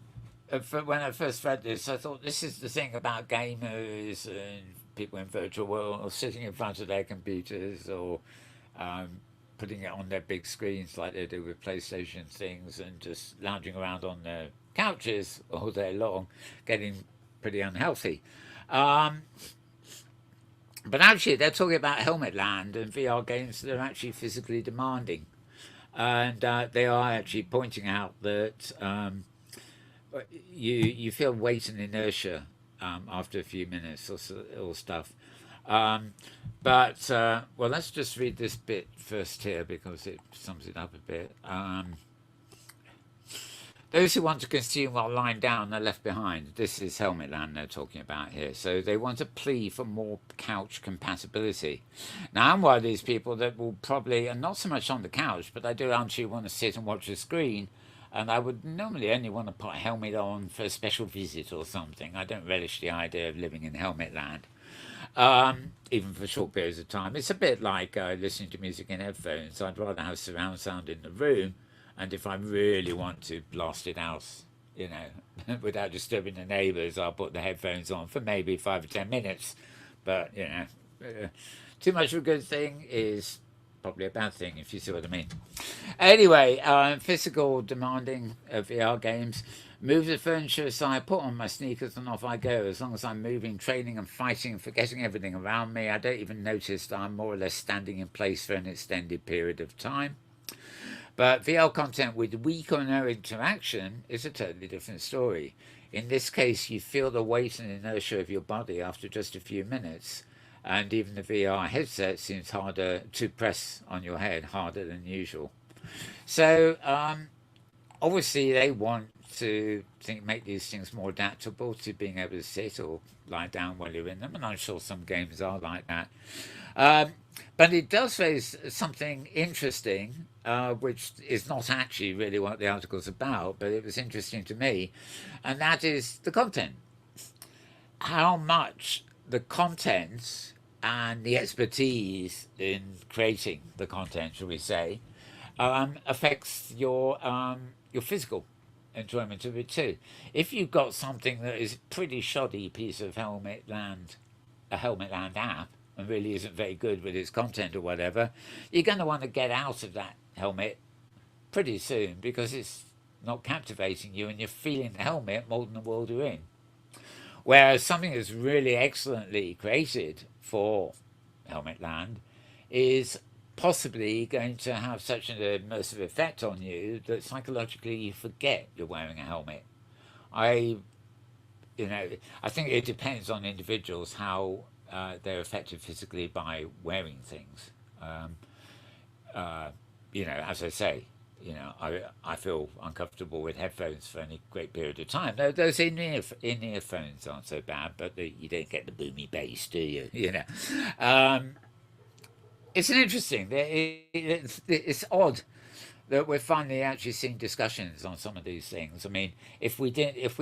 when I first read this, I thought this is the thing about gamers and people in virtual world sitting in front of their computers or putting it on their big screens like they do with PlayStation things and just lounging around on their couches all day long, getting pretty unhealthy. But actually, they're talking about Helmet Land and VR games that are actually physically demanding. And they are actually pointing out that you feel weight and inertia after a few minutes or stuff. But well, let's just read this bit first here because it sums it up a bit. Those who want to consume while lying down are left behind. This is Helmet Land they're talking about here. So they want a plea for more couch compatibility. Now, I'm one of these people that will probably, and not so much on the couch, but I do actually want to sit and watch a screen. And I would normally only want to put a helmet on for a special visit or something. I don't relish the idea of living in Helmet Land, even for short periods of time. It's a bit like listening to music in headphones. I'd rather have surround sound in the room, and if I really want to blast it out, you know, without disturbing the neighbours, I'll put the headphones on for maybe 5 or 10 minutes. But, you know, too much of a good thing is probably a bad thing, if you see what I mean. Anyway, physical demanding of VR games. Move the furniture aside, put on my sneakers and off I go. As long as I'm moving, training and fighting and forgetting everything around me, I don't even notice that I'm more or less standing in place for an extended period of time. But VR content with weak or no interaction is a totally different story. In this case, you feel the weight and inertia of your body after just a few minutes. And even the VR headset seems harder to press on your head, harder than usual. So, obviously, they want to make these things more adaptable to being able to sit or lie down while you're in them. And I'm sure some games are like that. But it does raise something interesting, which is not actually really what the article's about, but it was interesting to me. And that is the content. How much the content and the expertise in creating the content, shall we say, affects your physical enjoyment of it too. If you've got something that is a pretty shoddy piece of a Helmet Land app, and really isn't very good with its content or whatever, you're going to want to get out of that helmet pretty soon because it's not captivating you and you're feeling the helmet more than the world you're in. Whereas something that's really excellently created for Helmet Land is possibly going to have such an immersive effect on you that psychologically you forget you're wearing a helmet. I think it depends on individuals how they're affected physically by wearing things. As I say, I feel uncomfortable with headphones for any great period of time. Those in-ear phones aren't so bad, but you don't get the boomy bass, do you? It's an interesting. It's odd that we're finally actually seeing discussions on some of these things. I mean, if we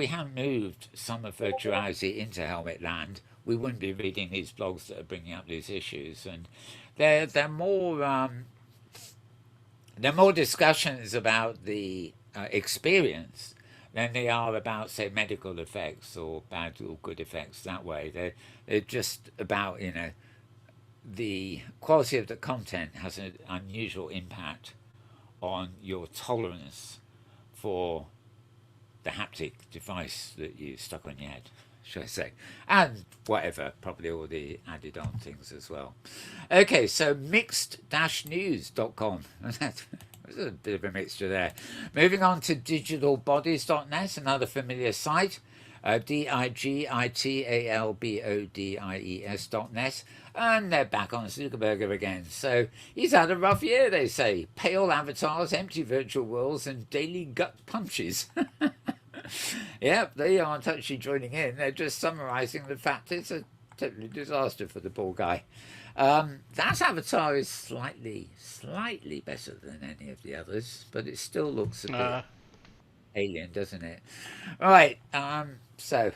hadn't moved some of virtuality into Helmet Land, we wouldn't be reading these blogs that are bringing up these issues, and they're more discussions about the experience than they are about, say, medical effects or bad or good effects that way. They're just about the quality of the content has an unusual impact on your tolerance for the haptic device that you stuck on your head, should I say, and whatever, probably all the added on things as well. Okay, so mixed-news.com. There's a bit of a mixture there. Moving on to digitalbodies.net, another familiar site. digitalbodies.net, and they're back on Zuckerberg again. So he's had a rough year, they say. Pale avatars, empty virtual worlds, and daily gut punches. Yep, they aren't actually joining in. They're just summarising the fact it's a total disaster for the poor guy. That avatar is slightly better than any of the others, but it still looks a bit alien, doesn't it? Right, so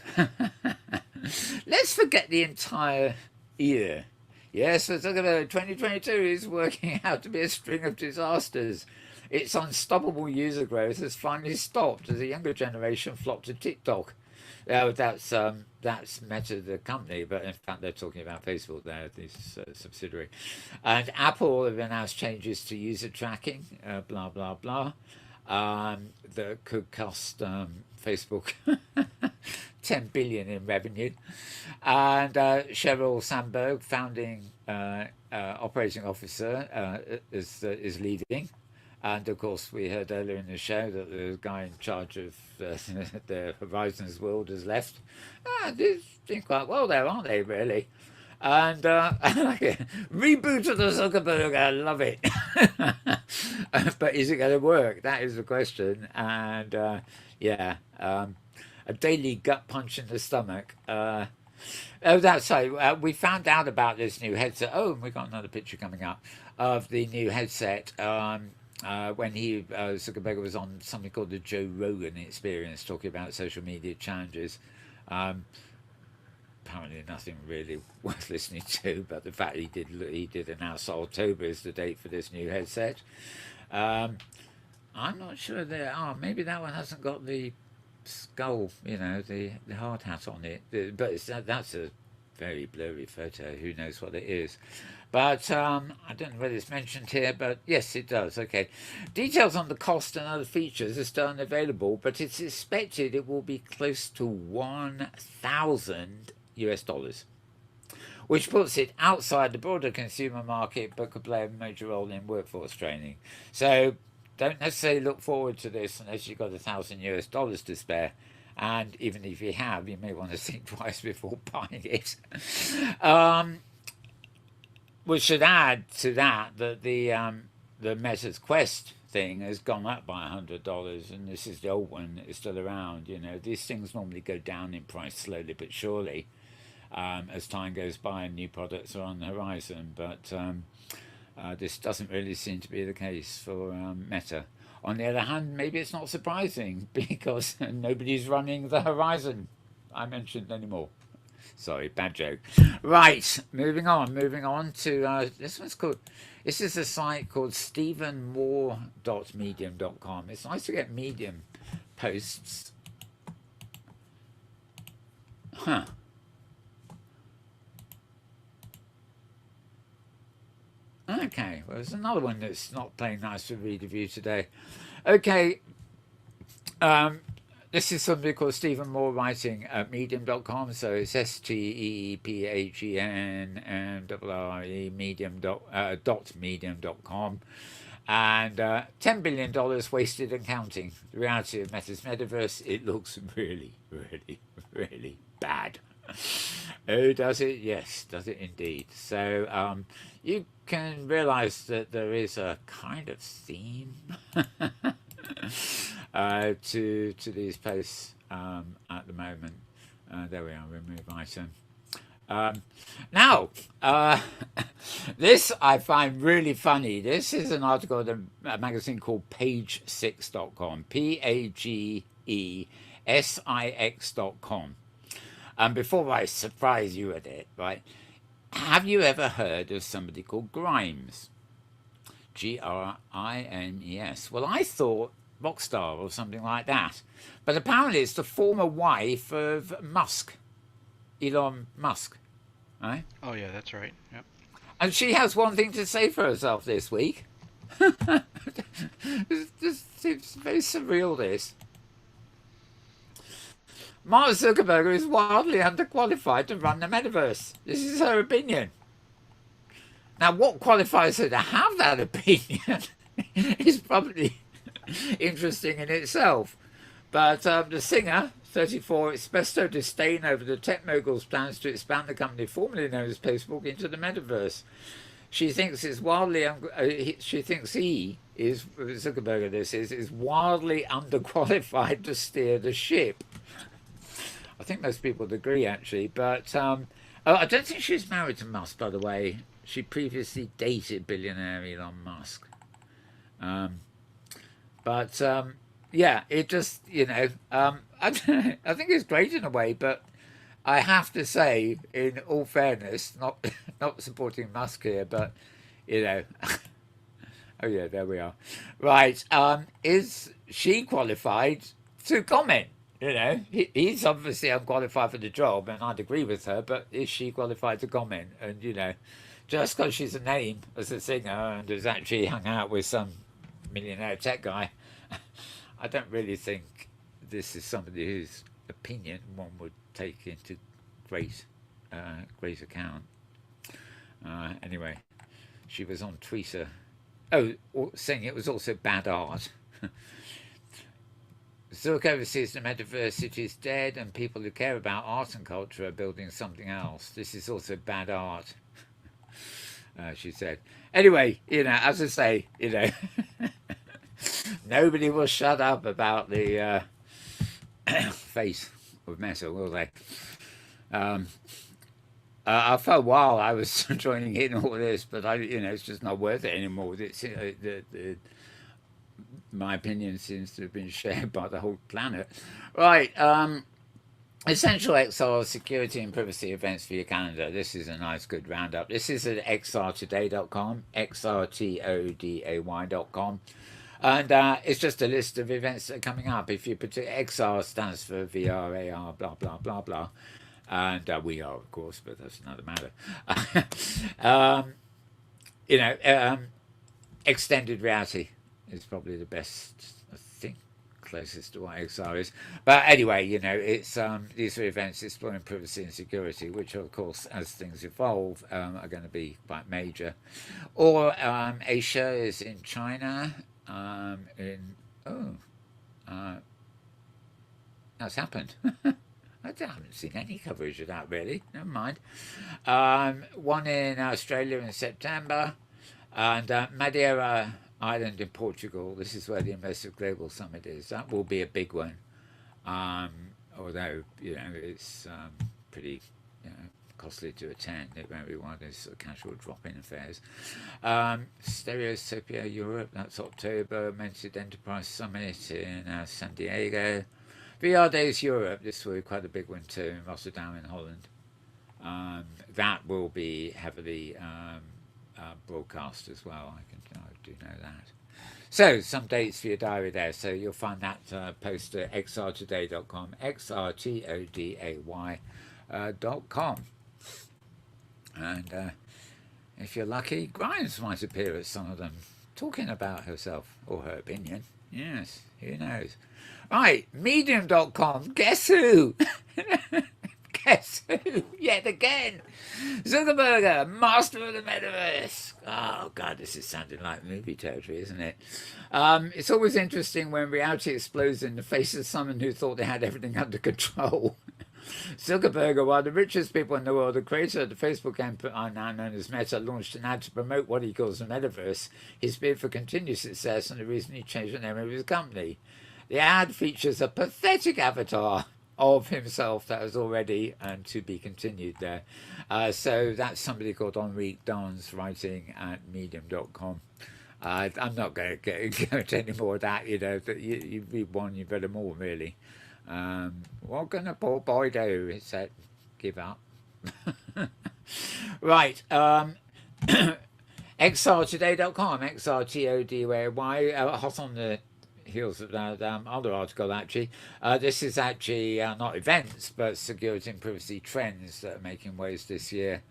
let's forget the entire year. Yes, let's look at 2022 is working out to be a string of disasters. Its unstoppable user growth has finally stopped as the younger generation flocked to TikTok. That's Meta, the company, but in fact they're talking about Facebook there, this subsidiary. And Apple have announced changes to user tracking, blah, blah, blah. That could cost Facebook 10 billion in revenue. And Sheryl Sandberg, founding operating officer, is leading. And of course, we heard earlier in the show that the guy in charge of the Horizons world has left. They're doing quite well there, aren't they, really? And reboot of the Zuckerberg, I love it. But is it going to work? That is the question. And a daily gut punch in the stomach. That's right. We found out about this new headset. Oh, and we've got another picture coming up of the new headset. When Zuckerberg was on something called the Joe Rogan Experience, talking about social media challenges. Apparently nothing really worth listening to, but the fact he did announce October is the date for this new headset. I'm not sure there are. Maybe that one hasn't got the skull, the hard hat on it. But that's a very blurry photo. Who knows what it is? But I don't know whether it's mentioned here, but yes, it does. Okay. Details on the cost and other features are still unavailable, but it's expected it will be close to $1,000, which puts it outside the broader consumer market, but could play a major role in workforce training. So don't necessarily look forward to this unless you've got $1,000 to spare. And even if you have, you may want to think twice before buying it. We should add to that the Meta's Quest thing has gone up by $100, and this is the old one that is still around. These things normally go down in price slowly but surely as time goes by and new products are on the horizon. But this doesn't really seem to be the case for Meta. On the other hand, maybe it's not surprising because nobody's running the Horizon I mentioned anymore. Sorry, bad joke. Right, moving on to this one's called. This is a site called stephenmoore.medium.com. It's nice to get Medium posts. Huh. Okay, well, there's another one that's not playing nice for reader view today. Okay, this is somebody called Stephen Moore writing at medium.com, so it's STEPHENMRRE medium.com. And $10 billion wasted and counting. The reality of Meta's metaverse, it looks really, really, really bad. Oh, does it? Yes, does it indeed. So you can realize that there is a kind of theme to these posts at the moment. There we are, remove item. Now, this I find really funny. This is an article in a magazine called page6.com, PAGESIX.com. And before I surprise you with it, right, have you ever heard of somebody called Grimes? Grimes. Well, I thought Rockstar or something like that. But apparently it's the former wife of Musk, Elon Musk. Right? Oh, yeah, that's right. Yep. And she has one thing to say for herself this week. This seems very surreal, this. Mark Zuckerberg is wildly underqualified to run the metaverse. This is her opinion. Now, what qualifies her to have that opinion is probably interesting in itself. But the singer, 34, expressed her disdain over the tech mogul's plans to expand the company formerly known as Facebook into the metaverse. She thinks it's wildly. She thinks he is Zuckerberg. This is wildly underqualified to steer the ship. I think most people would agree, actually. But I don't think she's married to Musk, by the way. She previously dated billionaire Elon Musk. Yeah, it just, I think it's great in a way, but I have to say, in all fairness, not supporting Musk here, but, oh yeah, there we are. Right, is she qualified to comment? He's obviously unqualified for the job, and I'd agree with her, but is she qualified to comment? And, just because she's a name as a singer and has actually hung out with some millionaire tech guy, I don't really think this is somebody whose opinion one would take into great account. Anyway, she was on Twitter. Oh, saying it was also bad art. Zuckerberg sees the metaverse, it is dead, and people who care about art and culture are building something else. This is also bad art, she said. Anyway, as I say, nobody will shut up about the face of Meta, will they? For a while, I was joining in all this, but it's just not worth it anymore. It's my opinion seems to have been shared by the whole planet. Right. Essential XR security and privacy events for your calendar. This is a nice, good roundup. This is at xrtoday.com, xrtoday.com. And it's just a list of events that are coming up. If you put XR stands for VR, AR, blah, blah, blah, blah. And we are, of course, but that's another matter. Extended reality is probably the best, I think, closest to what XR is. But anyway, it's these are events exploring privacy and security, which, of course, as things evolve, are going to be quite major. Or Asia is in China. That's happened. I haven't seen any coverage of that, really. Never mind. One in Australia in September, and Madeira Island in Portugal. This is where the Immersive Global Summit is. That will be a big one. Although, it's pretty costly to attend. It won't be one of those sort of casual drop-in affairs. Stereoscopia Europe, that's October. Augmented Enterprise Summit in San Diego. VR Days Europe, this will be quite a big one too, in Rotterdam in Holland. That will be heavily broadcast as well. I do know that. So some dates for your diary there. So you'll find that post at xrtoday.com, xrtoday.com. And if you're lucky, Grimes might appear at some of them, talking about herself or her opinion. Yes, who knows? Right, medium.com, guess who? Guess who? Yet again. Zuckerberg, master of the metaverse. Oh, God, this is sounding like movie territory, isn't it? It's always interesting when reality explodes in the face of someone who thought they had everything under control. Zuckerberg, one of the richest people in the world, the creator of the Facebook empire now known as Meta, launched an ad to promote what he calls the metaverse, his bid for continued success, and the reason he changed the name of his company. The ad features a pathetic avatar of himself that is already and to be continued there. So that's somebody called Henri Dans writing at medium.com. I'm not going to go into any more of that, that you read one, you better more, really. What can a poor boy do? It said, give up. Right. xrtoday.com, xrtoday, hot on the heels of that other article, actually. This is actually not events, but security and privacy trends that are making waves this year.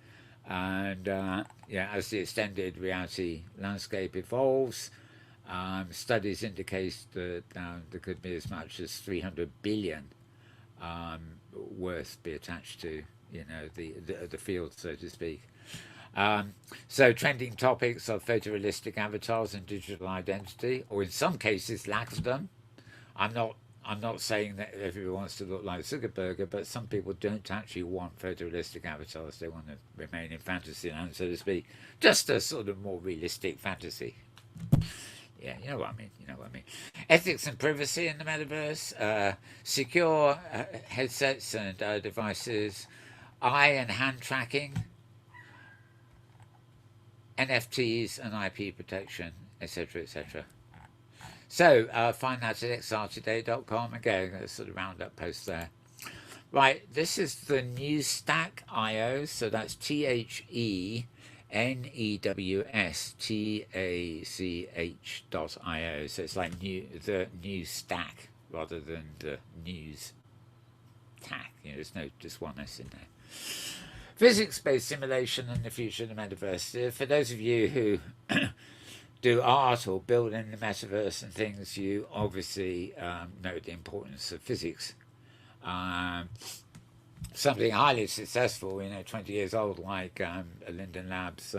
And as the extended reality landscape evolves, studies indicate that there could be as much as 300 billion worth be attached to the field, so to speak. So trending topics are photorealistic avatars and digital identity, or in some cases lack of them. I'm not saying that everyone wants to look like Zuckerberg, but some people don't actually want photorealistic avatars. They want to remain in fantasy land, so to speak. Just a sort of more realistic fantasy. Yeah, you know what I mean. Ethics and privacy in the metaverse, secure headsets and devices, eye and hand tracking, NFTs and IP protection, etc., etc. So find that at xrtoday.com. Again, a sort of roundup post there. Right, this is the Newstack.io. So that's THENEWSTACH.io. So it's like the new stack rather than the news tack. There's no just one S in there. Physics-based simulation and the future of the metaverse. For those of you who do art or build in the metaverse and things, you obviously know the importance of physics. Something highly successful, 20 years old, like Linden Labs'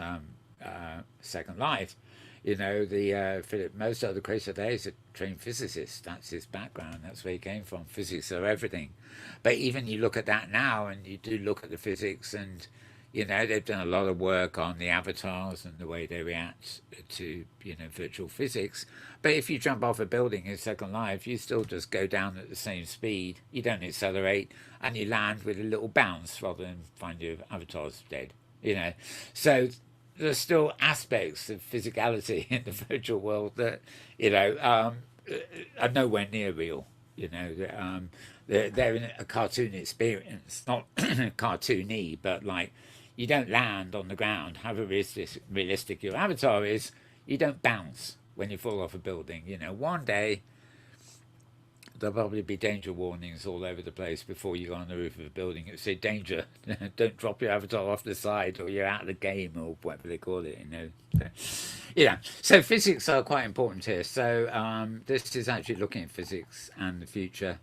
Second Life. Philip Mozart, the creator there, is a trained physicist. That's his background. That's where he came from. Physics are everything. But even you look at that now, and you do look at the physics, and they've done a lot of work on the avatars and the way they react to virtual physics. But if you jump off a building in Second Life, you still just go down at the same speed. You don't accelerate, and you land with a little bounce rather than find your avatar's dead. So there's still aspects of physicality in the virtual world that are nowhere near real. They're in a cartoon experience, not cartoony, but like you don't land on the ground. However realistic your avatar is, you don't bounce when you fall off a building. One day there'll probably be danger warnings all over the place before you go on the roof of a building. It'll say, danger, don't drop your avatar off the side, or you're out of the game, or whatever they call it, So physics are quite important here. So this is actually looking at physics and the future.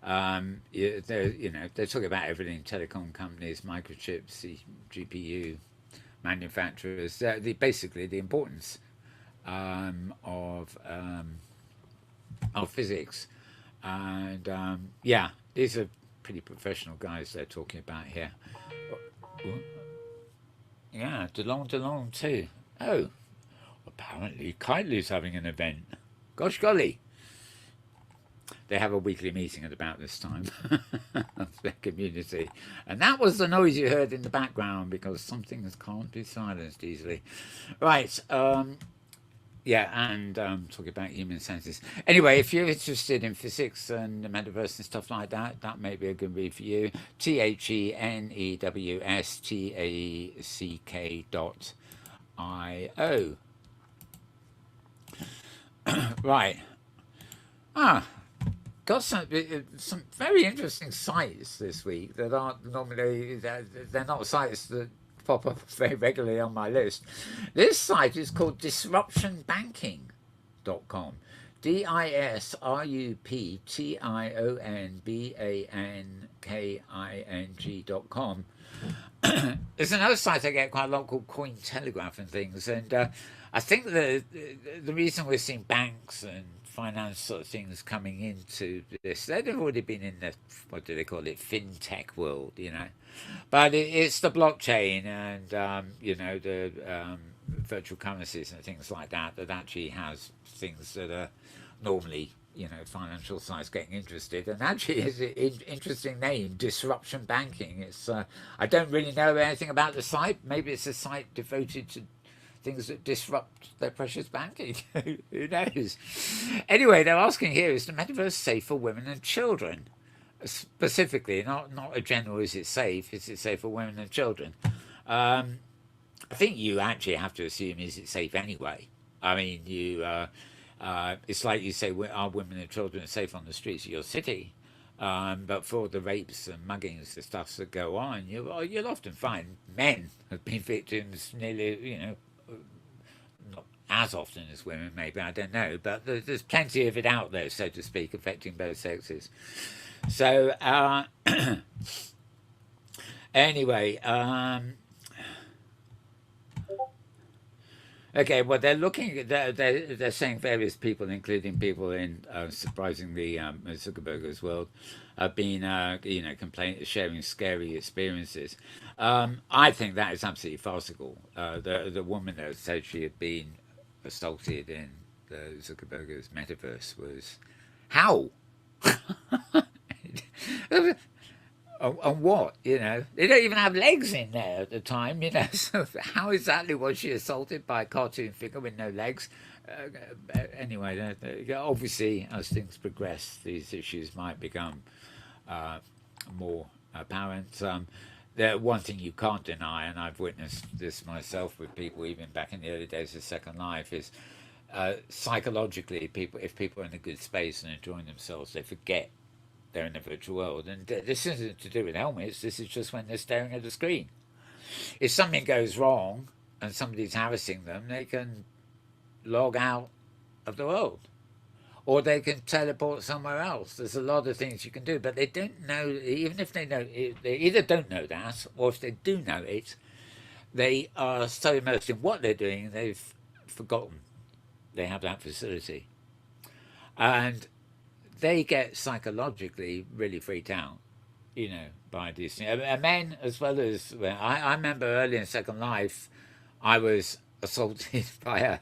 They're talking about everything, telecom companies, microchips, GPU manufacturers, basically the importance of physics. And these are pretty professional guys they're talking about here. Yeah, DeLong too. Oh, apparently Kitely's having an event. Gosh golly. They have a weekly meeting at about this time of their community. And that was the noise you heard in the background, because some things can't be silenced easily. Right. Yeah, and talking about human senses. Anyway, if you're interested in physics and the metaverse and stuff like that, that may be a good read for you. THENEWSTACK.IO. Right. Got some very interesting sites this week that aren't normally, they're not sites that pop up very regularly on my list. This site is called disruptionbanking.com. DISRUPTIONBANKING.com. There's another site I get quite a lot called Cointelegraph and things, and I think the reason we're seeing banks and finance sort of things coming into this, they've already been in the, what do they call it, fintech world, you know, but it's the blockchain and the virtual currencies and things like that that actually has things that are normally, you know, financial sites getting interested. And actually it's an interesting name, Disruption Banking. It's I don't really know anything about the site. Maybe it's a site devoted to things that disrupt their precious banking. Who knows? Anyway, they're asking here, is the metaverse safe for women and children? Specifically, not a general, is it safe? Is it safe for women and children? I think you actually have to assume, is it safe anyway? I mean, it's like you say, are women and children safe on the streets of your city? But for the rapes and muggings, the stuff that go on, you'll often find men have been victims nearly, you know, not as often as women, maybe, I don't know, but there's plenty of it out there, so to speak, affecting both sexes. So, anyway, okay, well, they're saying various people, including people in, surprisingly, Zuckerberg's world, have been, sharing scary experiences. I think that is absolutely farcical. The woman that said she had been assaulted in the Zuckerberg's metaverse was how? On what, you know? They don't even have legs in there at the time, you know. So how exactly was she assaulted by a cartoon figure with no legs? Anyway, obviously, as things progress, these issues might become more apparent. One thing you can't deny, and I've witnessed this myself with people even back in the early days of Second Life, is psychologically, if people are in a good space and enjoying themselves, they forget they're in the virtual world. And this isn't to do with helmets, this is just when they're staring at the screen. If something goes wrong and somebody's harassing them, they can log out of the world. Or they can teleport somewhere else. There's a lot of things you can do, but they don't know, even if they know, they either don't know that, or if they do know it, they are so immersed in what they're doing, they've forgotten they have that facility. And they get psychologically really freaked out, you know, by these things. And men, as well as, I remember early in Second Life, I was assaulted by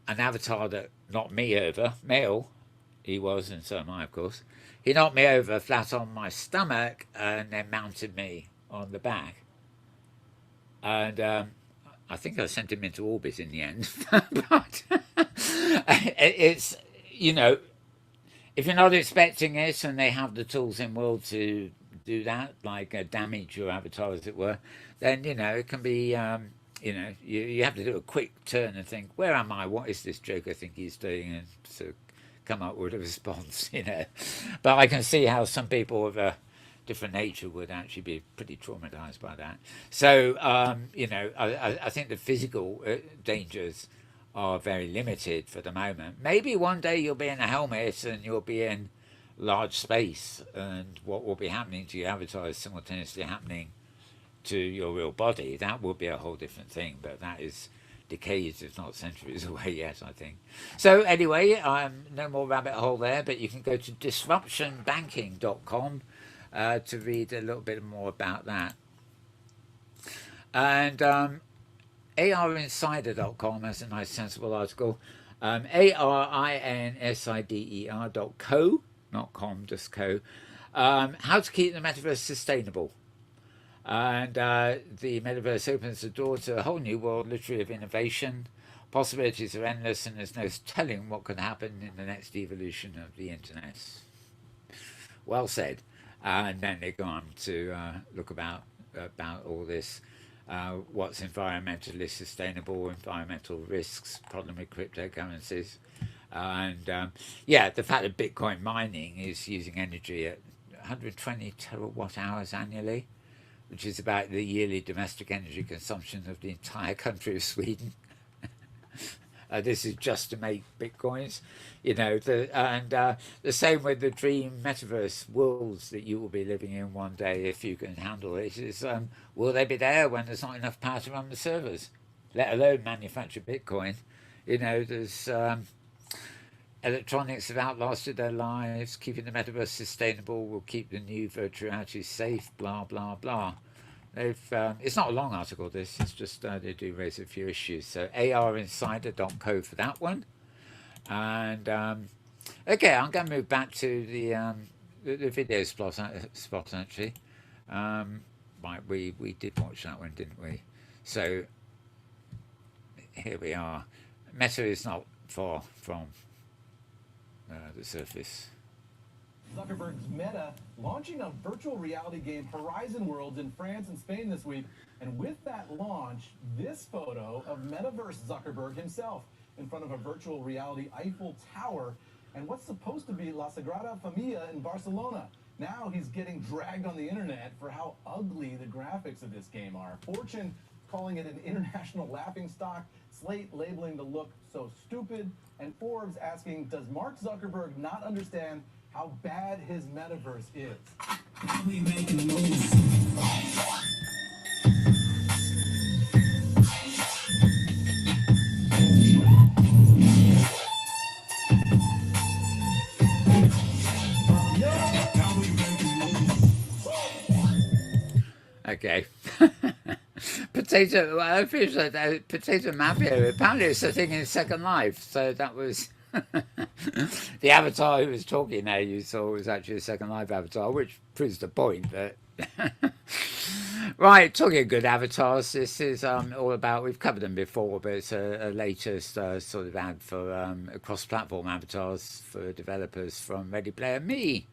an avatar that knocked me over, male, he was, and so am I, of course. He knocked me over flat on my stomach and then mounted me on the back. And I think I sent him into orbit in the end. But it's, you know, if you're not expecting it and they have the tools in world to do that, like damage your avatar, as it were, then, you know, it can be, you know, you have to do a quick turn and think, where am I? What is this joke I think he's doing? And sort of come up with a response, you know. But I can see how some people of a different nature would actually be pretty traumatized by that. So, you know, I think the physical dangers are very limited for the moment. Maybe one day you'll be in a helmet and you'll be in large space, and what will be happening to your avatar is simultaneously happening to your real body. That will be a whole different thing, but that is decades, if not centuries away yet, I think. So anyway, no more rabbit hole there, but you can go to disruptionbanking.com to read a little bit more about that. And ARinsider.com has a nice sensible article. ARINSIDER.co, not com, just co. How to keep the metaverse sustainable. And the metaverse opens the door to a whole new world, literally, of innovation, Possibilities are endless, and there's no telling what could happen in the next evolution of the internet. Well said. And then they go on to look about all this. What's environmentally sustainable, environmental risks, problem with cryptocurrencies. And yeah, the fact that Bitcoin mining is using energy at 120 terawatt hours annually, which is about the yearly domestic energy consumption of the entire country of Sweden. This is just to make bitcoins, you know. The same with the dream metaverse worlds that you will be living in one day, if you can handle it. Is will they be there when there's not enough power to run the servers, let alone manufacture Bitcoin? You know, there's electronics have outlasted their lives. Keeping the metaverse sustainable will keep the new virtual reality safe. Blah blah blah. It's not a long article, this. It's just they do raise a few issues. So arinsider.co for that one. And okay, I'm going to move back to the video spot actually. Right, we did watch that one, didn't we? So here we are. Meta is not far from the surface. Zuckerberg's Meta launching a virtual reality game Horizon Worlds in France and Spain this week. And with that launch, this photo of Metaverse Zuckerberg himself in front of a virtual reality Eiffel Tower and what's supposed to be La Sagrada Familia in Barcelona. Now he's getting dragged on the internet for how ugly the graphics of this game are. Fortune calling it an international laughingstock, Slate labeling the look so stupid, and Forbes asking, does Mark Zuckerberg not understand how bad his metaverse is? We making moves. Okay. Potato, I appreciate that. Potato Mafia, apparently it's a thing in Second Life, so that was the avatar who was talking there you saw was actually a Second Life avatar, which proves the point that right, talking of good avatars, this is all about, we've covered them before, but it's a latest sort of ad for cross-platform avatars for developers from Ready Player Me.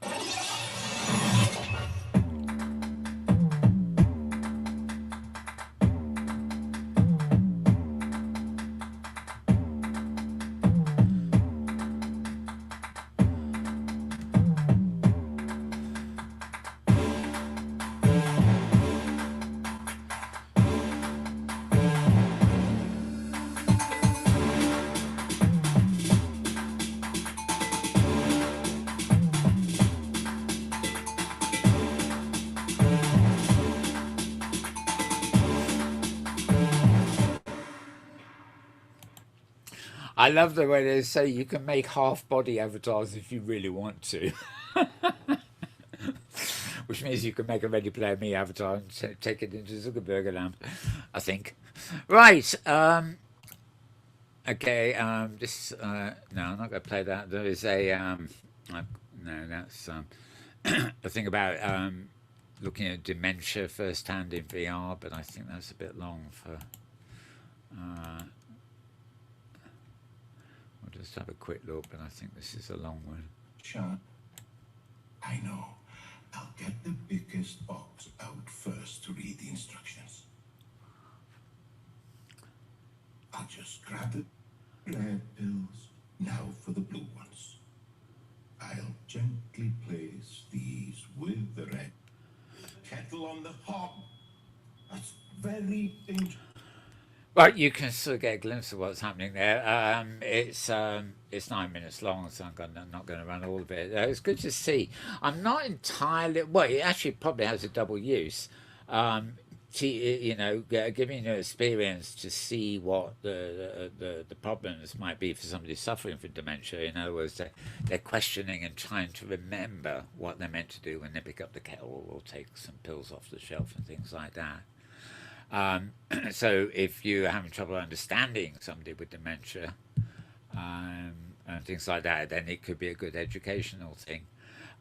I love the way they say you can make half-body avatars if you really want to. Which means you can make a Ready Player Me avatar and take it into Zuckerberg land, I think. Right. Okay. This. No, I'm not going to play that. There is a. No, that's a thing about looking at dementia firsthand in VR, but I think that's a bit long for. We'll just have a quick look, but I think this is a long one. Sean, I know. I'll get the biggest box out first to read the instructions. I'll just grab the red pills. Now for the blue ones. I'll gently place these with the red kettle on the hob. That's very dangerous. Well, you can sort of get a glimpse of what's happening there. It's 9 minutes long, so I'm not going to run all of it. It's good to see. I'm not entirely... Well, it actually probably has a double use. You know, giving you an experience to see what the problems might be for somebody suffering from dementia. In other words, they're questioning and trying to remember what they're meant to do when they pick up the kettle or take some pills off the shelf and things like that. So if you're having trouble understanding somebody with dementia and things like that, then it could be a good educational thing.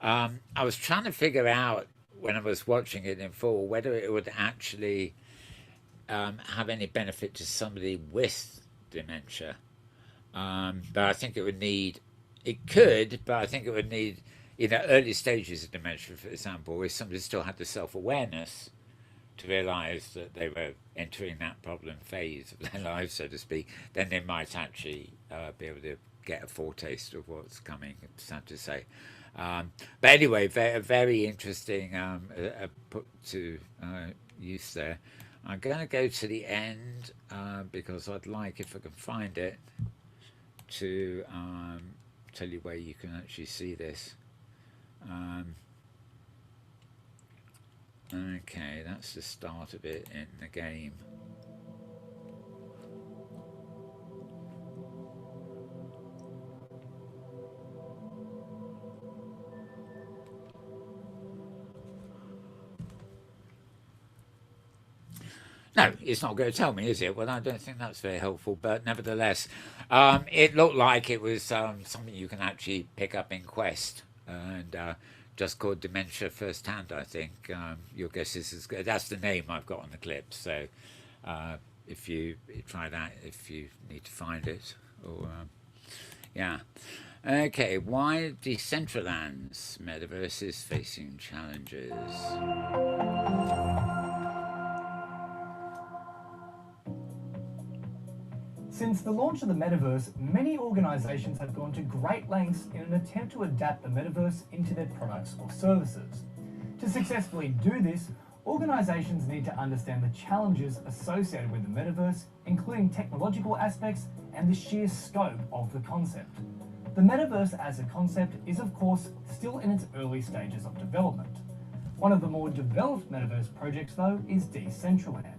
I was trying to figure out when I was watching it in full whether it would actually have any benefit to somebody with dementia. But I think it would need, it could, but I think it would need, early stages of dementia, for example, where somebody still had the self-awareness to realise that they were entering that problem phase of their life, so to speak, then they might actually be able to get a foretaste of what's coming, it's sad to say. But anyway, very interesting put to use there. I'm going to go to the end because I'd like, if I can find it, to tell you where you can actually see this. Okay, that's the start of it in the game. No, it's not going to tell me, is it? Well, I don't think that's very helpful, but nevertheless, it looked like it was something you can actually pick up in Quest, and just called Dementia Firsthand, I think. Your guess is as good. That's the name I've got on the clip, so if you try that, if you need to find it, or yeah. Okay, why Decentraland's metaverse is facing challenges. Since the launch of the metaverse, many organisations have gone to great lengths in an attempt to adapt the metaverse into their products or services. To successfully do this, organisations need to understand the challenges associated with the metaverse, including technological aspects and the sheer scope of the concept. The metaverse as a concept is, of course, still in its early stages of development. One of the more developed metaverse projects, though, is Decentraland.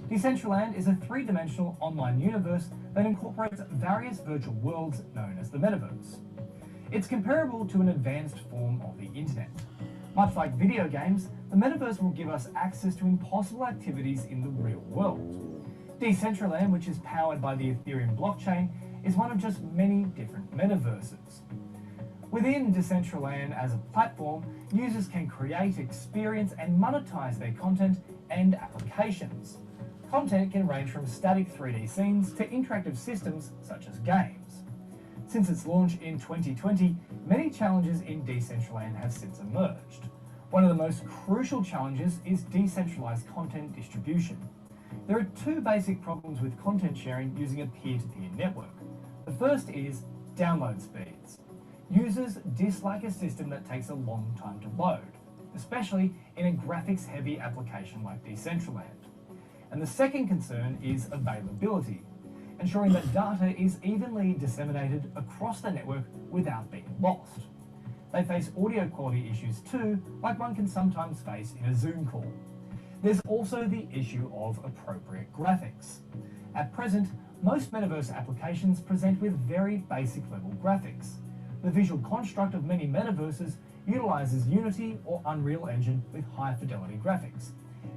Decentraland is a three-dimensional online universe that incorporates various virtual worlds known as the metaverse. It's comparable to an advanced form of the internet. Much like video games, the metaverse will give us access to impossible activities in the real world. Decentraland, which is powered by the Ethereum blockchain, is one of just many different metaverses. Within Decentraland as a platform, users can create, experience, and monetize their content and applications. Content can range from static 3D scenes to interactive systems such as games. Since its launch in 2020, many challenges in Decentraland have since emerged. One of the most crucial challenges is decentralized content distribution. There are two basic problems with content sharing using a peer-to-peer network. The first is download speeds. Users dislike a system that takes a long time to load, especially in a graphics-heavy application like Decentraland. And the second concern is availability, ensuring that data is evenly disseminated across the network without being lost. They face audio quality issues too, like one can sometimes face in a Zoom call. There's also the issue of appropriate graphics. At present, most metaverse applications present with very basic level graphics. The visual construct of many metaverses utilizes Unity or Unreal Engine with high fidelity graphics.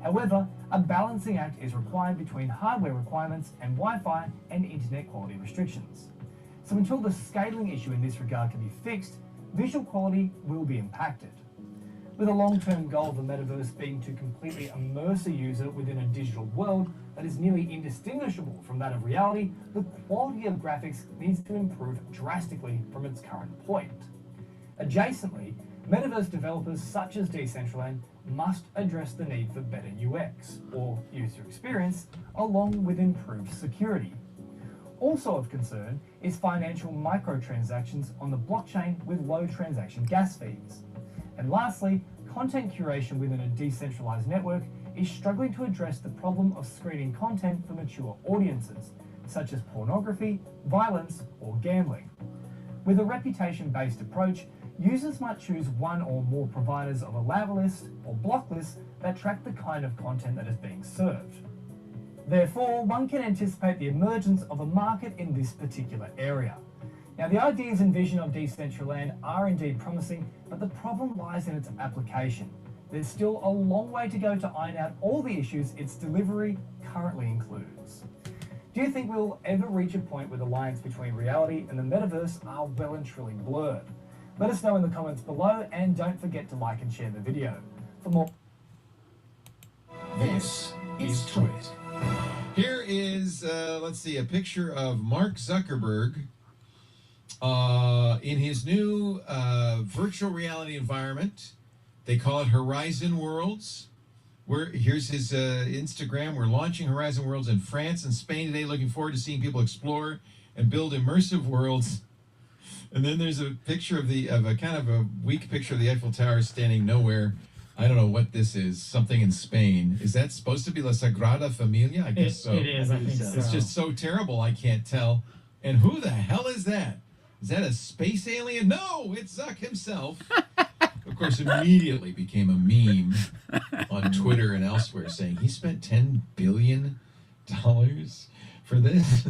However, a balancing act is required between hardware requirements and Wi-Fi and internet quality restrictions. So until the scaling issue in this regard can be fixed, visual quality will be impacted. With a long-term goal of the metaverse being to completely immerse a user within a digital world that is nearly indistinguishable from that of reality, the quality of graphics needs to improve drastically from its current point. Adjacently, metaverse developers such as Decentraland must address the need for better UX, or user experience, along with improved security. Also of concern is financial microtransactions on the blockchain with low transaction gas fees. And lastly, content curation within a decentralized network is struggling to address the problem of screening content for mature audiences, such as pornography, violence, or gambling. With a reputation-based approach, users might choose one or more providers of a lab list or block list that track the kind of content that is being served. Therefore, one can anticipate the emergence of a market in this particular area. Now, the ideas and vision of Decentraland are indeed promising, but the problem lies in its application. There's still a long way to go to iron out all the issues its delivery currently includes. Do you think we'll ever reach a point where the lines between reality and the metaverse are well and truly blurred? Let us know in the comments below, and don't forget to like and share the video. For more... This is Twit. Here is, let's see, a picture of Mark Zuckerberg in his new virtual reality environment. They call it Horizon Worlds. Here's his Instagram. We're launching Horizon Worlds in France and Spain today. Looking forward to seeing people explore and build immersive worlds. And then there's a picture of a kind of a weak picture of the Eiffel Tower standing nowhere. I don't know what this is. Something in Spain. Is that supposed to be La Sagrada Familia? I guess so. It is. I think so. It's just so terrible. I can't tell. And who the hell is that? Is that a space alien? No, it's Zuck himself. Of course, immediately became a meme on Twitter and elsewhere saying he spent $10 billion for this.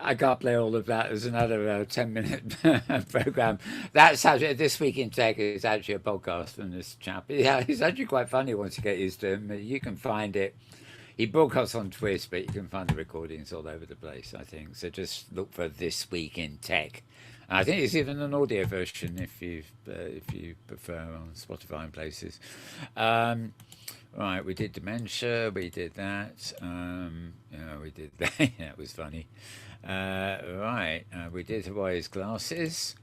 I can't play all of that. There's another 10-minute program. That's actually, This Week in Tech is actually a podcast from this chap. Yeah, he's actually quite funny once you get used to him. You can find it. He broadcasts on Twitch, but you can find the recordings all over the place, I think. So just look for This Week in Tech. And I think it's even an audio version if you prefer on Spotify and places. Right, we did dementia, we did that. We did that. That was funny. We did Hawaii's glasses.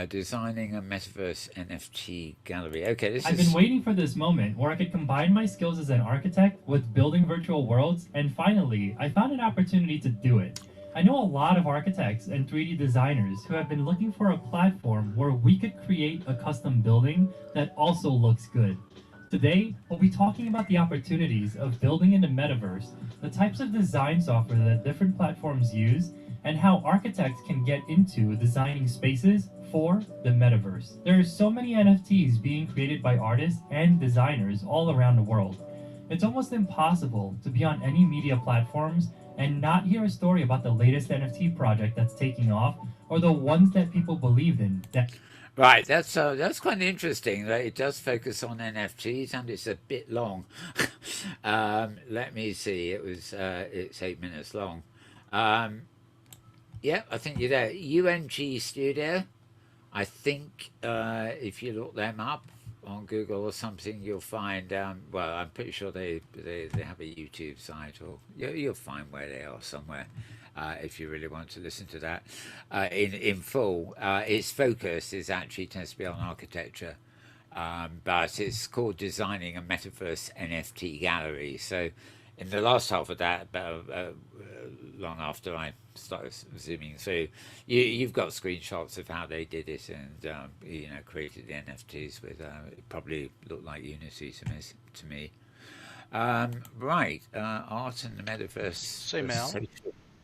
Designing a metaverse NFT gallery. Okay, I've been waiting for this moment where I could combine my skills as an architect with building virtual worlds, and finally, I found an opportunity to do it. I know a lot of architects and 3D designers who have been looking for a platform where we could create a custom building that also looks good. Today, we'll be talking about the opportunities of building in the metaverse, the types of design software that different platforms use, and how architects can get into designing spaces for the metaverse. There are so many NFTs being created by artists and designers all around the world. It's almost impossible to be on any media platforms and not hear a story about the latest NFT project that's taking off, or the ones that people believe in. Right, that's quite interesting. That it does focus on NFTs, and it's a bit long. Let me see. It's 8 minutes long. Yeah, I think you're there. UNG Studio. I think if you look them up on Google or something, you'll find. Well, I'm pretty sure they have a YouTube site, or you'll find where they are somewhere. If you really want to listen to that in full. Its focus tends to be on architecture, but it's called Designing a Metaverse NFT Gallery. So in the last half of that, long after I started zooming through, you've got screenshots of how they did it and created the NFTs with it probably looked like Unity to me. Art and the Metaverse. Say, Mal.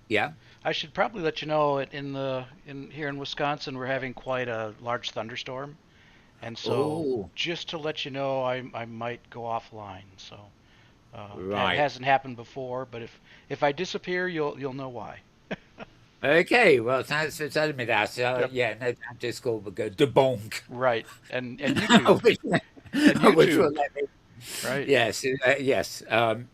Yeah. I should probably let you know here in Wisconsin we're having quite a large thunderstorm, and so just to let you know, I might go offline. So that hasn't happened before, but if I disappear, you'll know why. Okay, well, thanks for telling me that. Yeah, no doubt Discord will go debonk. Right, and YouTube. Which will let me. Right. Yes.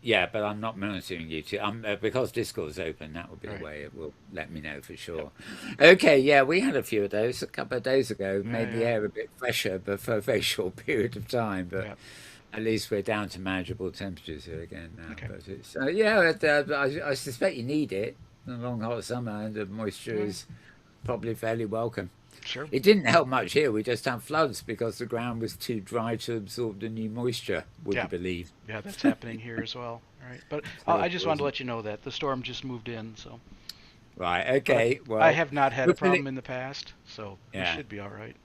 Yeah, but I'm not monitoring YouTube. Because Discord's open, that will be the way it will let me know for sure. Yep. Okay, yeah, we had a few of those a couple of days ago. Made the air a bit fresher, but for a very short period of time. But at least we're down to manageable temperatures here again now. Okay. But it's, I suspect you need it. The long hot summer and the moisture is probably fairly welcome. Sure. It didn't help much here. We just had floods because the ground was too dry to absorb the new moisture, would you believe? Yeah, that's happening here as well. All right. But I just wanted to let you know that the storm just moved in. So. Right, okay. Well, I have not had a problem in the past, so it should be all right.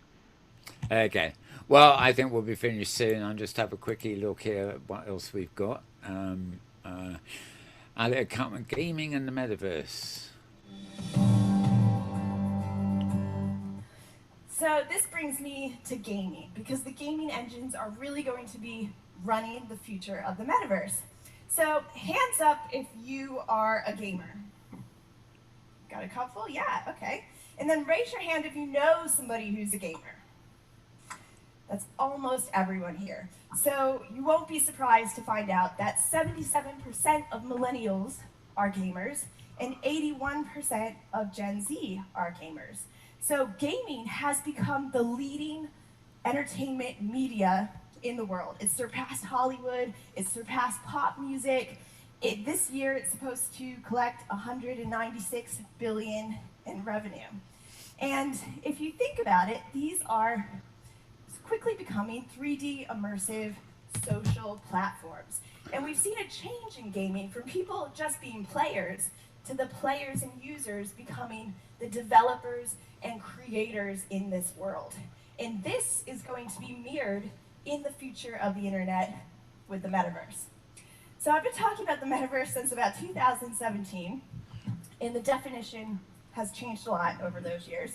Okay. Well, I think we'll be finished soon. I'll just have a quickie look here at what else we've got. Gaming and the Metaverse. So this brings me to gaming, because the gaming engines are really going to be running the future of the metaverse. So hands up if you are a gamer. Got a couple? Yeah, okay. And then raise your hand if you know somebody who's a gamer. That's almost everyone here. So you won't be surprised to find out that 77% of millennials are gamers and 81% of Gen Z are gamers. So gaming has become the leading entertainment media in the world. It's surpassed Hollywood, it's surpassed pop music. This year it's supposed to collect 196 billion in revenue. And if you think about it, these are quickly becoming 3D immersive social platforms. And we've seen a change in gaming from people just being players to the players and users becoming the developers and creators in this world. And this is going to be mirrored in the future of the internet with the metaverse. So I've been talking about the metaverse since about 2017, and the definition has changed a lot over those years.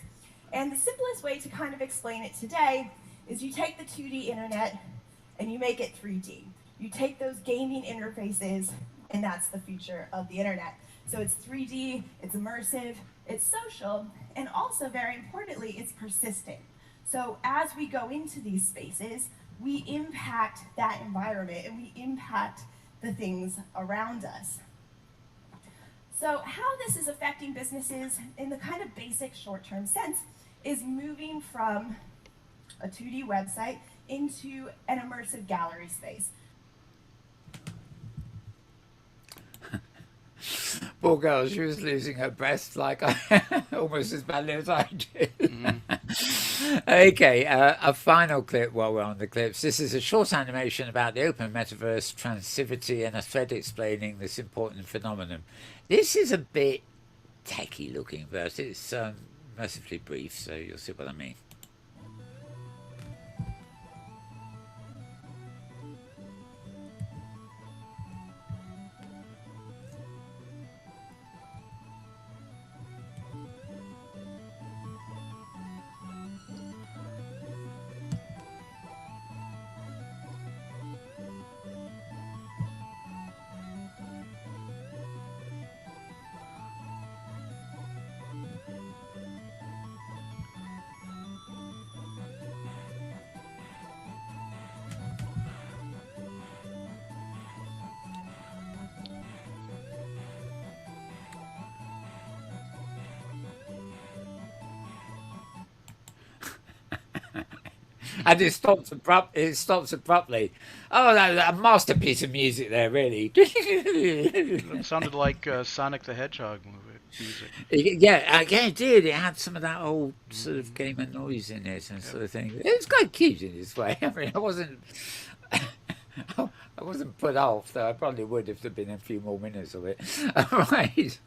And the simplest way to kind of explain it today is you take the 2D internet and you make it 3D. You take those gaming interfaces, and that's the future of the internet. So it's 3D, it's immersive, it's social, and also very importantly, it's persistent. So as we go into these spaces, we impact that environment and we impact the things around us. So how this is affecting businesses in the kind of basic short-term sense is moving from a 2D website into an immersive gallery space. Poor girl, she was losing her breath like almost as badly as I do. Okay, a final clip while we're on the clips. This is a short animation about the open metaverse, transivity, and a thread explaining this important phenomenon. This is a bit techie looking, but it's mercifully brief, so you'll see what I mean. And it stops abruptly. Oh, a masterpiece of music there, really. It sounded like Sonic the Hedgehog music. Yeah, it did. It had some of that old sort of gamer noise in it and sort of thing. It was quite cute in its way. I mean, I wasn't put off, though I probably would if there'd been a few more minutes of it. All right.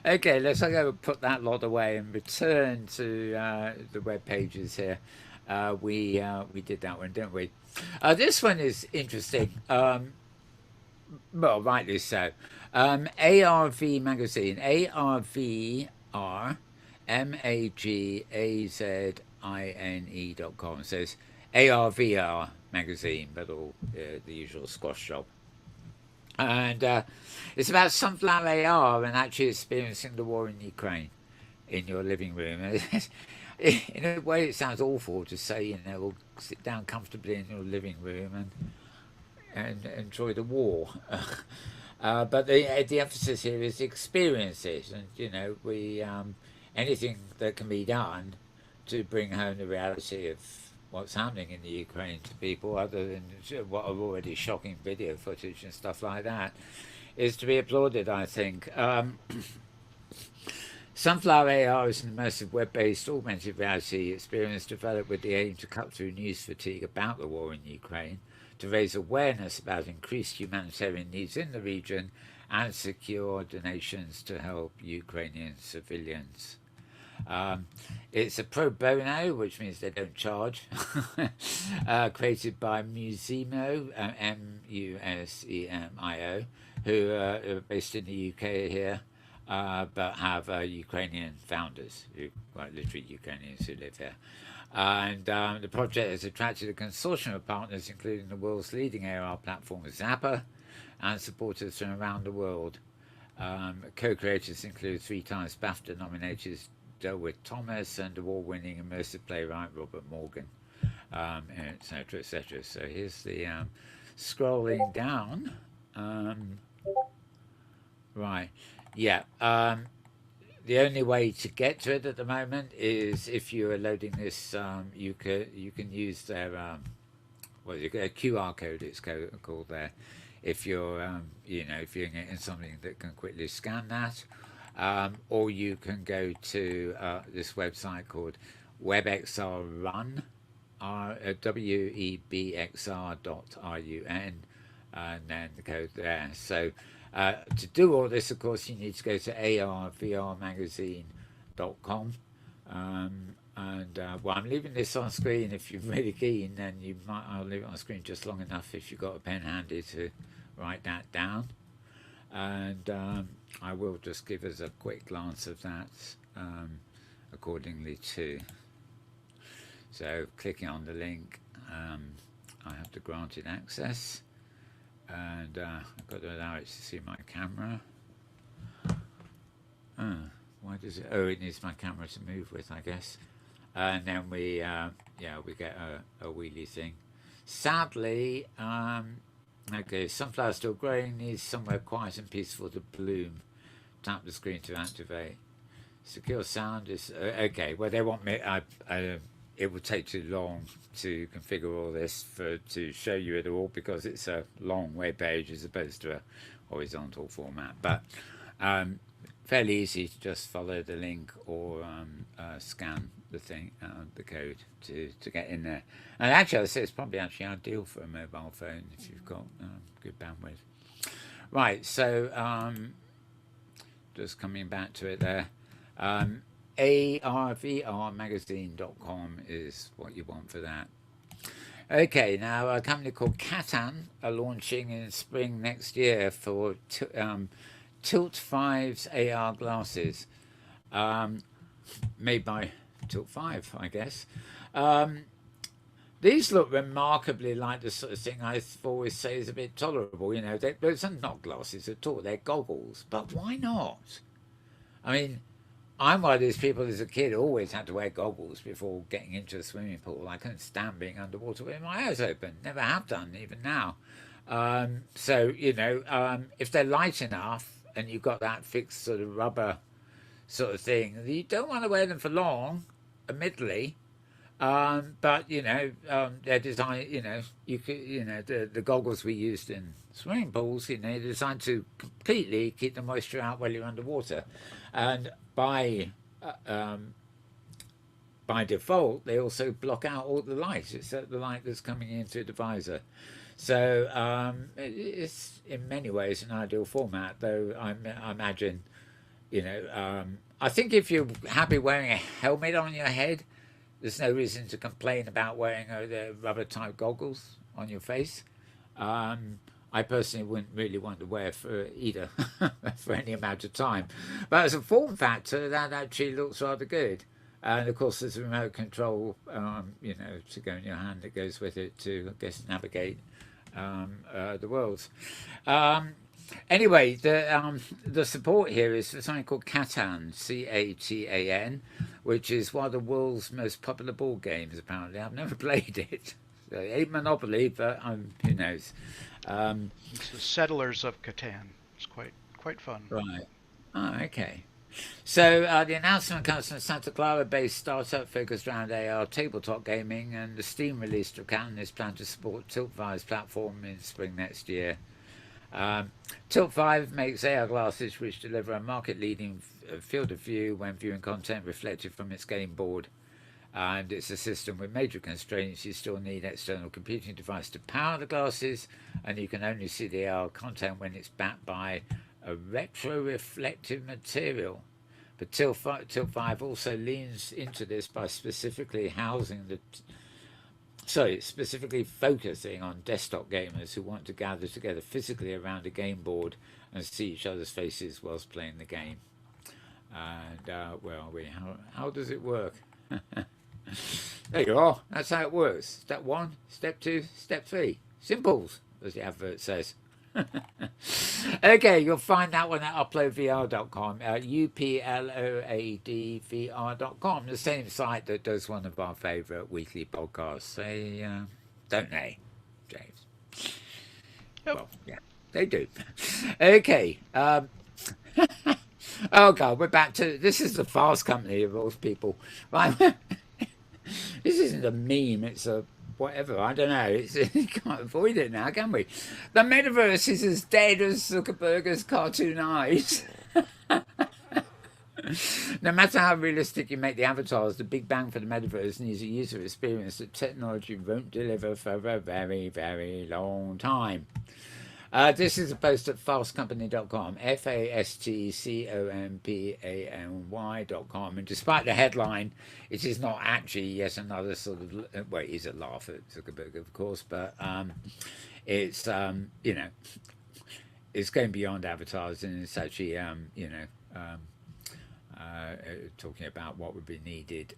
Okay, let's go put that lot away and return to the web pages here. We did that one, didn't we? This one is interesting. Well, rightly so. ARV magazine, ARVRMAGAZINE.com says ARVR magazine, but all the usual squash job. And it's about sunflower AR and actually experiencing the war in Ukraine in your living room. In a way, it sounds awful to say, we'll sit down comfortably in your living room and enjoy the war. But the emphasis here is experience it, and we anything that can be done to bring home the reality of what's happening in the Ukraine to people, other than what are already shocking video footage and stuff like that, is to be applauded, I think. Sunflower AR is an immersive web-based augmented reality experience developed with the aim to cut through news fatigue about the war in Ukraine, to raise awareness about increased humanitarian needs in the region, and secure donations to help Ukrainian civilians. It's a pro bono, which means they don't charge, created by Musemio, Musemio, who are based in the UK here. But have Ukrainian founders, quite literally Ukrainians who live here. And the project has attracted a consortium of partners, including the world's leading AR platform, Zappa, and supporters from around the world. Co-creators include 3 times BAFTA nominated Delwick Thomas and award-winning immersive playwright Robert Morgan, etc., etc. So here's the scrolling down. Right. Yeah, the only way to get to it at the moment is if you are loading this. You can use their well, you get a QR code. It's called there. If you're, if you're getting something that can quickly scan that, or you can go to this website called WebXRRun, WEBXR.RUN, and then the code there. So to do all this, of course, you need to go to arvrmagazine.com. Well, I'm leaving this on screen. If you're really keen, then I'll leave it on screen just long enough if you've got a pen handy to write that down. And I will just give us a quick glance of that accordingly too. So clicking on the link, I have to grant it access, and I've got to allow it to see my camera. Why does it? Oh, it needs my camera to move with, I guess. And then we get a wheelie thing. Sadly, okay, sunflower still growing, needs somewhere quiet and peaceful to bloom. Tap the screen to activate. Secure sound is okay. Well, they want me. It would take too long to configure all this to show you it all, because it's a long web page as opposed to a horizontal format. But fairly easy to just follow the link or scan the thing, the code to get in there. And actually, I say it's probably actually ideal for a mobile phone if you've got good bandwidth. Right, so just coming back to it there. arvrmagazine.com is what you want for that. Okay, now a company called Catan are launching in spring next year for Tilt 5's AR glasses, made by Tilt 5, I guess. These look remarkably like the sort of thing I always say is a bit tolerable. You know, those are not glasses at all, they're goggles. But why not? I mean, I'm one of those people as a kid who always had to wear goggles before getting into a swimming pool. I couldn't stand being underwater with my eyes open. Never have done, even now. So, if they're light enough and you've got that fixed sort of rubber sort of thing, you don't want to wear them for long, admittedly. But they're designed. You could, the goggles we used in swimming pools, they're designed to completely keep the moisture out while you're underwater, and by default, they also block out all the light, except the light that's coming in through the visor. So it's in many ways an ideal format, though I imagine, I think if you're happy wearing a helmet on your head, there's no reason to complain about wearing the rubber type goggles on your face. I personally wouldn't really want to wear for either for any amount of time. But as a form factor, that actually looks rather good. And of course, there's a remote control, to go in your hand that goes with it to, I guess, navigate the worlds. Anyway, the support here is for something called Catan, Catan, which is one of the world's most popular board games, apparently. I've never played it. So it ain't Monopoly, but who knows. It's the Settlers of Catan. It's quite fun. Right. Oh, okay. So the announcement comes from Santa Clara-based startup focused around AR tabletop gaming, and the Steam release of Catan is planned to support Tilt5's platform in spring next year. Tilt5 makes AR glasses which deliver a market-leading field of view when viewing content reflected from its game board. And it's a system with major constraints. You still need external computing device to power the glasses, and you can only see the AR content when it's backed by a retro-reflective material. But Tilt5 also leans into this by specifically focusing on desktop gamers who want to gather together physically around a game board and see each other's faces whilst playing the game. And how does it work? There you are. That's how it works. Step 1, step 2, step 3. Simples, as the advert says. Okay, you'll find that one at uploadvr.com, uploadvr.com, the same site that does one of our favourite weekly podcasts. They don't they, James? Yep. Well, yeah, they do. Okay. Oh God, we're back to this. Is the Fast Company of all people, right? This isn't a meme; it's a whatever. I don't know. You can't avoid it now, can we? The metaverse is as dead as Zuckerberg's cartoon eyes. No matter how realistic you make the avatars, the big bang for the metaverse needs a user experience that technology won't deliver for a very, very long time. This is a post at fastcompany.com, fastcompany.com, and despite the headline, it is not actually yet another sort of, well, it is a laugh at Zuckerberg, of course, but it's, you know, it's going beyond advertising. It's actually, you know, talking about what would be needed.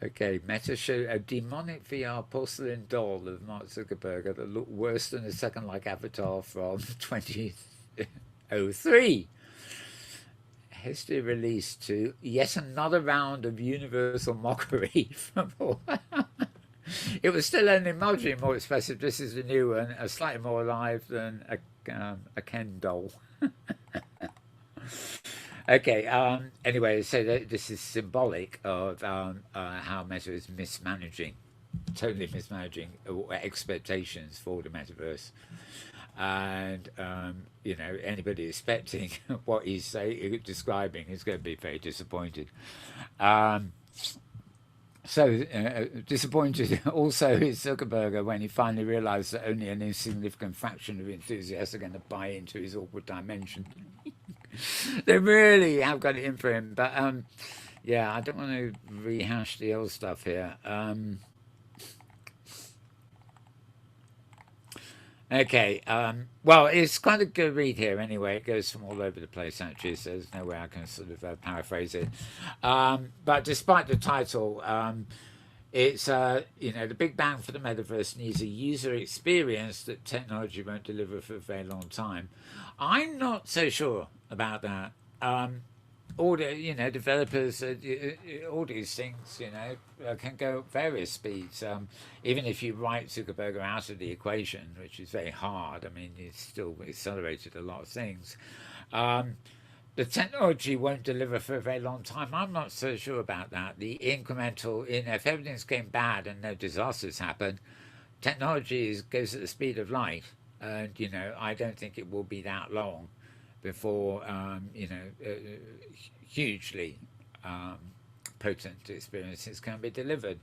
Okay, Meta showed a demonic VR porcelain doll of Mark Zuckerberg that looked worse than a second-like avatar from 2003. History released to yet another round of universal mockery from all. It was still an emoji, more expressive. This is the new one, slightly more alive than a Ken doll. Okay, anyway, so this is symbolic of how Meta is mismanaging, totally mismanaging expectations for the metaverse. And, you know, anybody expecting what he's describing is going to be very disappointed. Disappointed also is Zuckerberg when he finally realised that only an insignificant fraction of enthusiasts are going to buy into his awkward dimension. They really have got it in for him, but yeah, I don't want to rehash the old stuff here. Okay, well, it's quite a good read here anyway. It goes from all over the place, actually, so there's no way I can sort of paraphrase it. But despite the title, it's, you know, the big bang for the metaverse needs a user experience that technology won't deliver for a very long time. I'm not so sure about that. All the, you know, developers, all these things, you know, can go at various speeds. Even if you write Zuckerberg out of the equation, which is very hard, I mean, it's still accelerated a lot of things. The technology won't deliver for a very long time. I'm not so sure about that. The incremental, if everything's going bad and no disasters happen, technology goes at the speed of light. And, you know, I don't think it will be that long before, you know, hugely potent experiences can be delivered.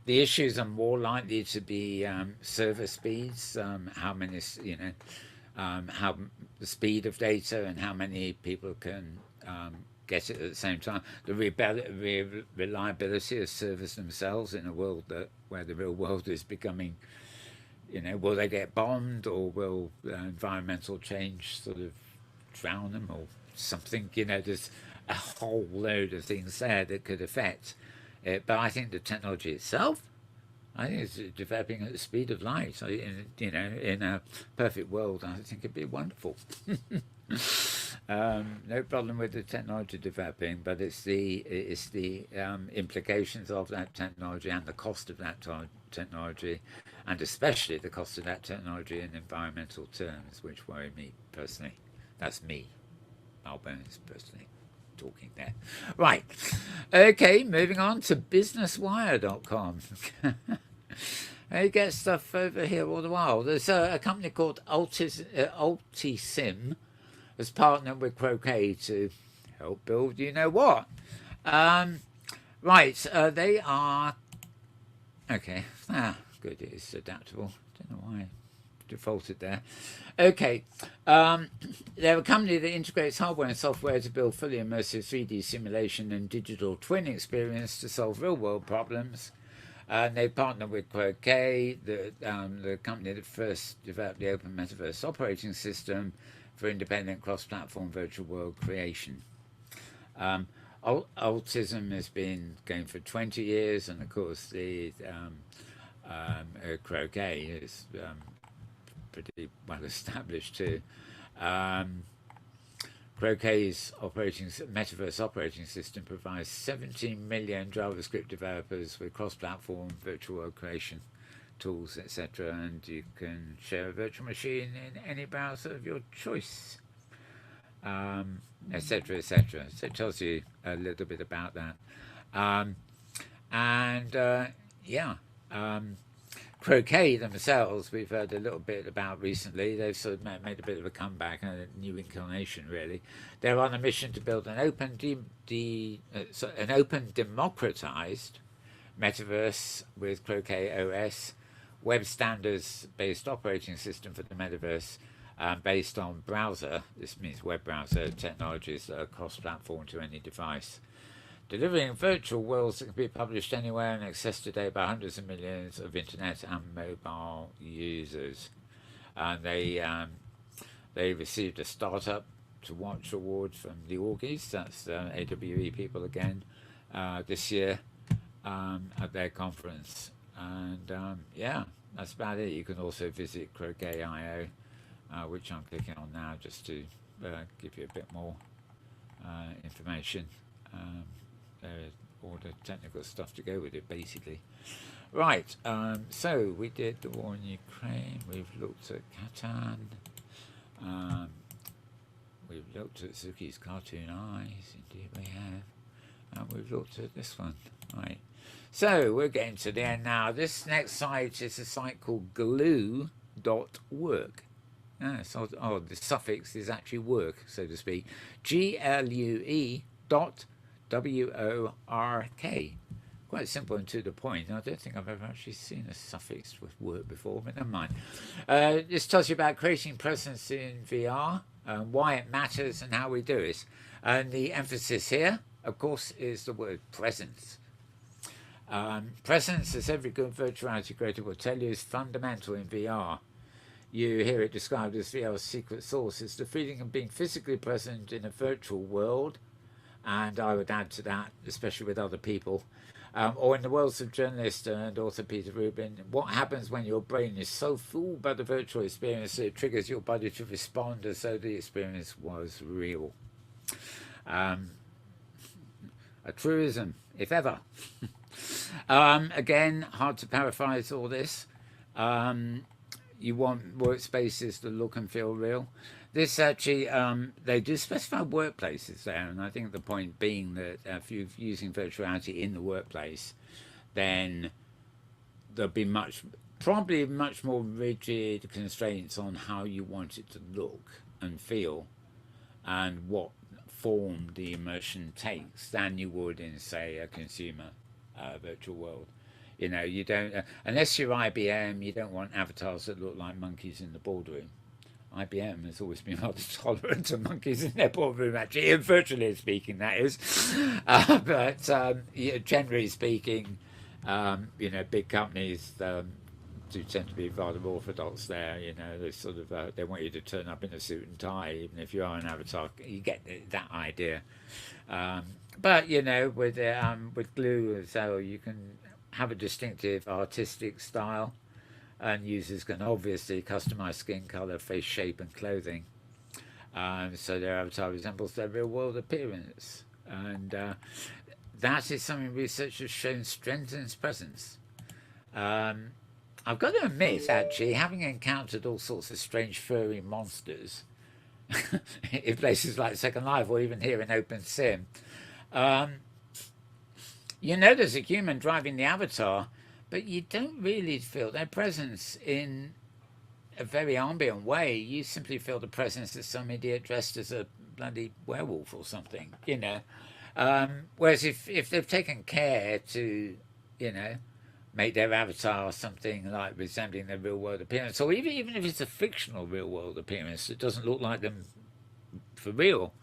The issues are more likely to be server speeds, how many, you know, how the speed of data and how many people can get it at the same time. The reliability of servers themselves in a world where the real world is becoming, you know, will they get bombed or will environmental change sort of drown them or something? You know, there's a whole load of things there that could affect it. But I think the technology itself, I think it's developing at the speed of light. You know, in a perfect world, I think it'd be wonderful. No problem with the technology developing, but it's the implications of that technology and the cost of that technology, and especially the cost of that technology in environmental terms, which worry me personally. That's me, Mal Burns, personally talking there. Right. Okay, moving on to businesswire.com. You get stuff over here all the while. There's a company called Ultisim has partnered with Croquet to help build you know what. Right, they are... Okay, good, it's adaptable. Don't know why I defaulted there. Okay, they're a company that integrates hardware and software to build fully immersive 3D simulation and digital twin experience to solve real-world problems. And they partner with Croquet, the company that first developed the Open Metaverse operating system for independent cross-platform virtual world creation. Autism has been going for 20 years, and of course the Croquet is pretty well established too. Croquet's Metaverse operating system provides 17 million JavaScript developers with cross-platform virtual world creation tools, etc., and you can share a virtual machine in any browser of your choice, etc., etc. So it tells you a little bit about that, yeah. Croquet themselves, we've heard a little bit about recently. They've sort of made a bit of a comeback, a new incarnation, really. They're on a mission to build an open, democratized metaverse with Croquet OS, web standards-based operating system for the metaverse, based on browser. This means web browser technologies that are cross-platform to any device. Delivering virtual worlds that can be published anywhere and accessed today by hundreds of millions of internet and mobile users. And they received a Startup to Watch award from the Augies, that's AWE people again, this year at their conference. And yeah, that's about it. You can also visit Croquet.io, which I'm clicking on now just to give you a bit more information. All the technical stuff to go with it, basically. Right, so we did the war in Ukraine, we've looked at Catan, we've looked at Suki's cartoon eyes, indeed we have, and we've looked at this one. Right, so we're getting to the end now. This next site is a site called glue.work. So, the suffix is actually work, so to speak. GLUE.WORK. Quite simple and to the point. I don't think I've ever actually seen a suffix with work before, but never mind. This tells you about creating presence in VR, why it matters and how we do it. And the emphasis here, of course, is the word presence. Presence, as every good virtual reality creator will tell you, is fundamental in VR. You hear it described as VR's secret sauce. It's the feeling of being physically present in a virtual world, and I would add to that, especially with other people, or in the worlds of journalist and author Peter Rubin, what happens when your brain is so fooled by the virtual experience that it triggers your body to respond as though the experience was real. A truism, if ever. Again, hard to paraphrase all this. You want workspaces that look and feel real. This actually, they do specify workplaces there, and I think the point being that if you're using virtual reality in the workplace, then there'll be probably much more rigid constraints on how you want it to look and feel, and what form the immersion takes than you would in, say, a consumer virtual world. You know, you don't, unless you're IBM, you don't want avatars that look like monkeys in the boardroom. IBM has always been rather tolerant of monkeys in their boardroom, actually, virtually speaking, that is. But generally speaking, big companies do tend to be rather orthodox there. You know, they sort of they want you to turn up in a suit and tie, even if you are an avatar. You get that idea. But you know, with Glue as well, you can have a distinctive artistic style, and users can obviously customize skin color, face shape, and clothing, so their avatar resembles their real-world appearance. And that is something research has shown strengthens presence. I've got to admit, actually, having encountered all sorts of strange furry monsters in places like Second Life, or even here in OpenSim, you know there's a human driving the avatar, but you don't really feel their presence in a very ambient way. You simply feel the presence of some idiot dressed as a bloody werewolf or something, you know. Whereas if they've taken care to, you know, make their avatar something like resembling their real-world appearance, or even if it's a fictional real-world appearance that doesn't look like them for real,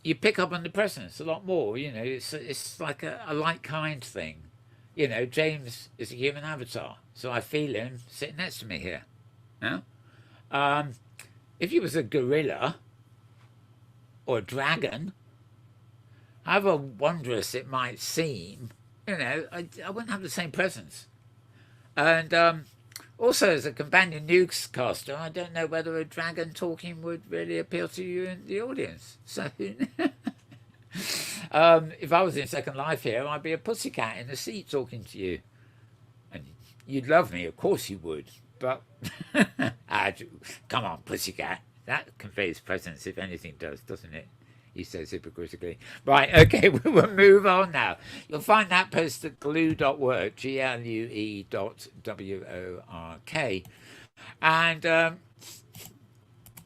you pick up on the presence a lot more. You know, it's like a like kind thing. You know, James is a human avatar, so I feel him sitting next to me here. No? If he was a gorilla or a dragon, however wondrous it might seem, you know, I wouldn't have the same presence. And also, as a companion newscaster, I don't know whether a dragon talking would really appeal to you in the audience. So, if I was in Second Life here, I'd be a pussycat in a seat talking to you. And you'd love me, of course you would. But, come on, pussycat. That conveys presence, if anything does, doesn't it? he says hypocritically. Right, okay, we will move on now. You'll find that post at glue.work, glue.work. And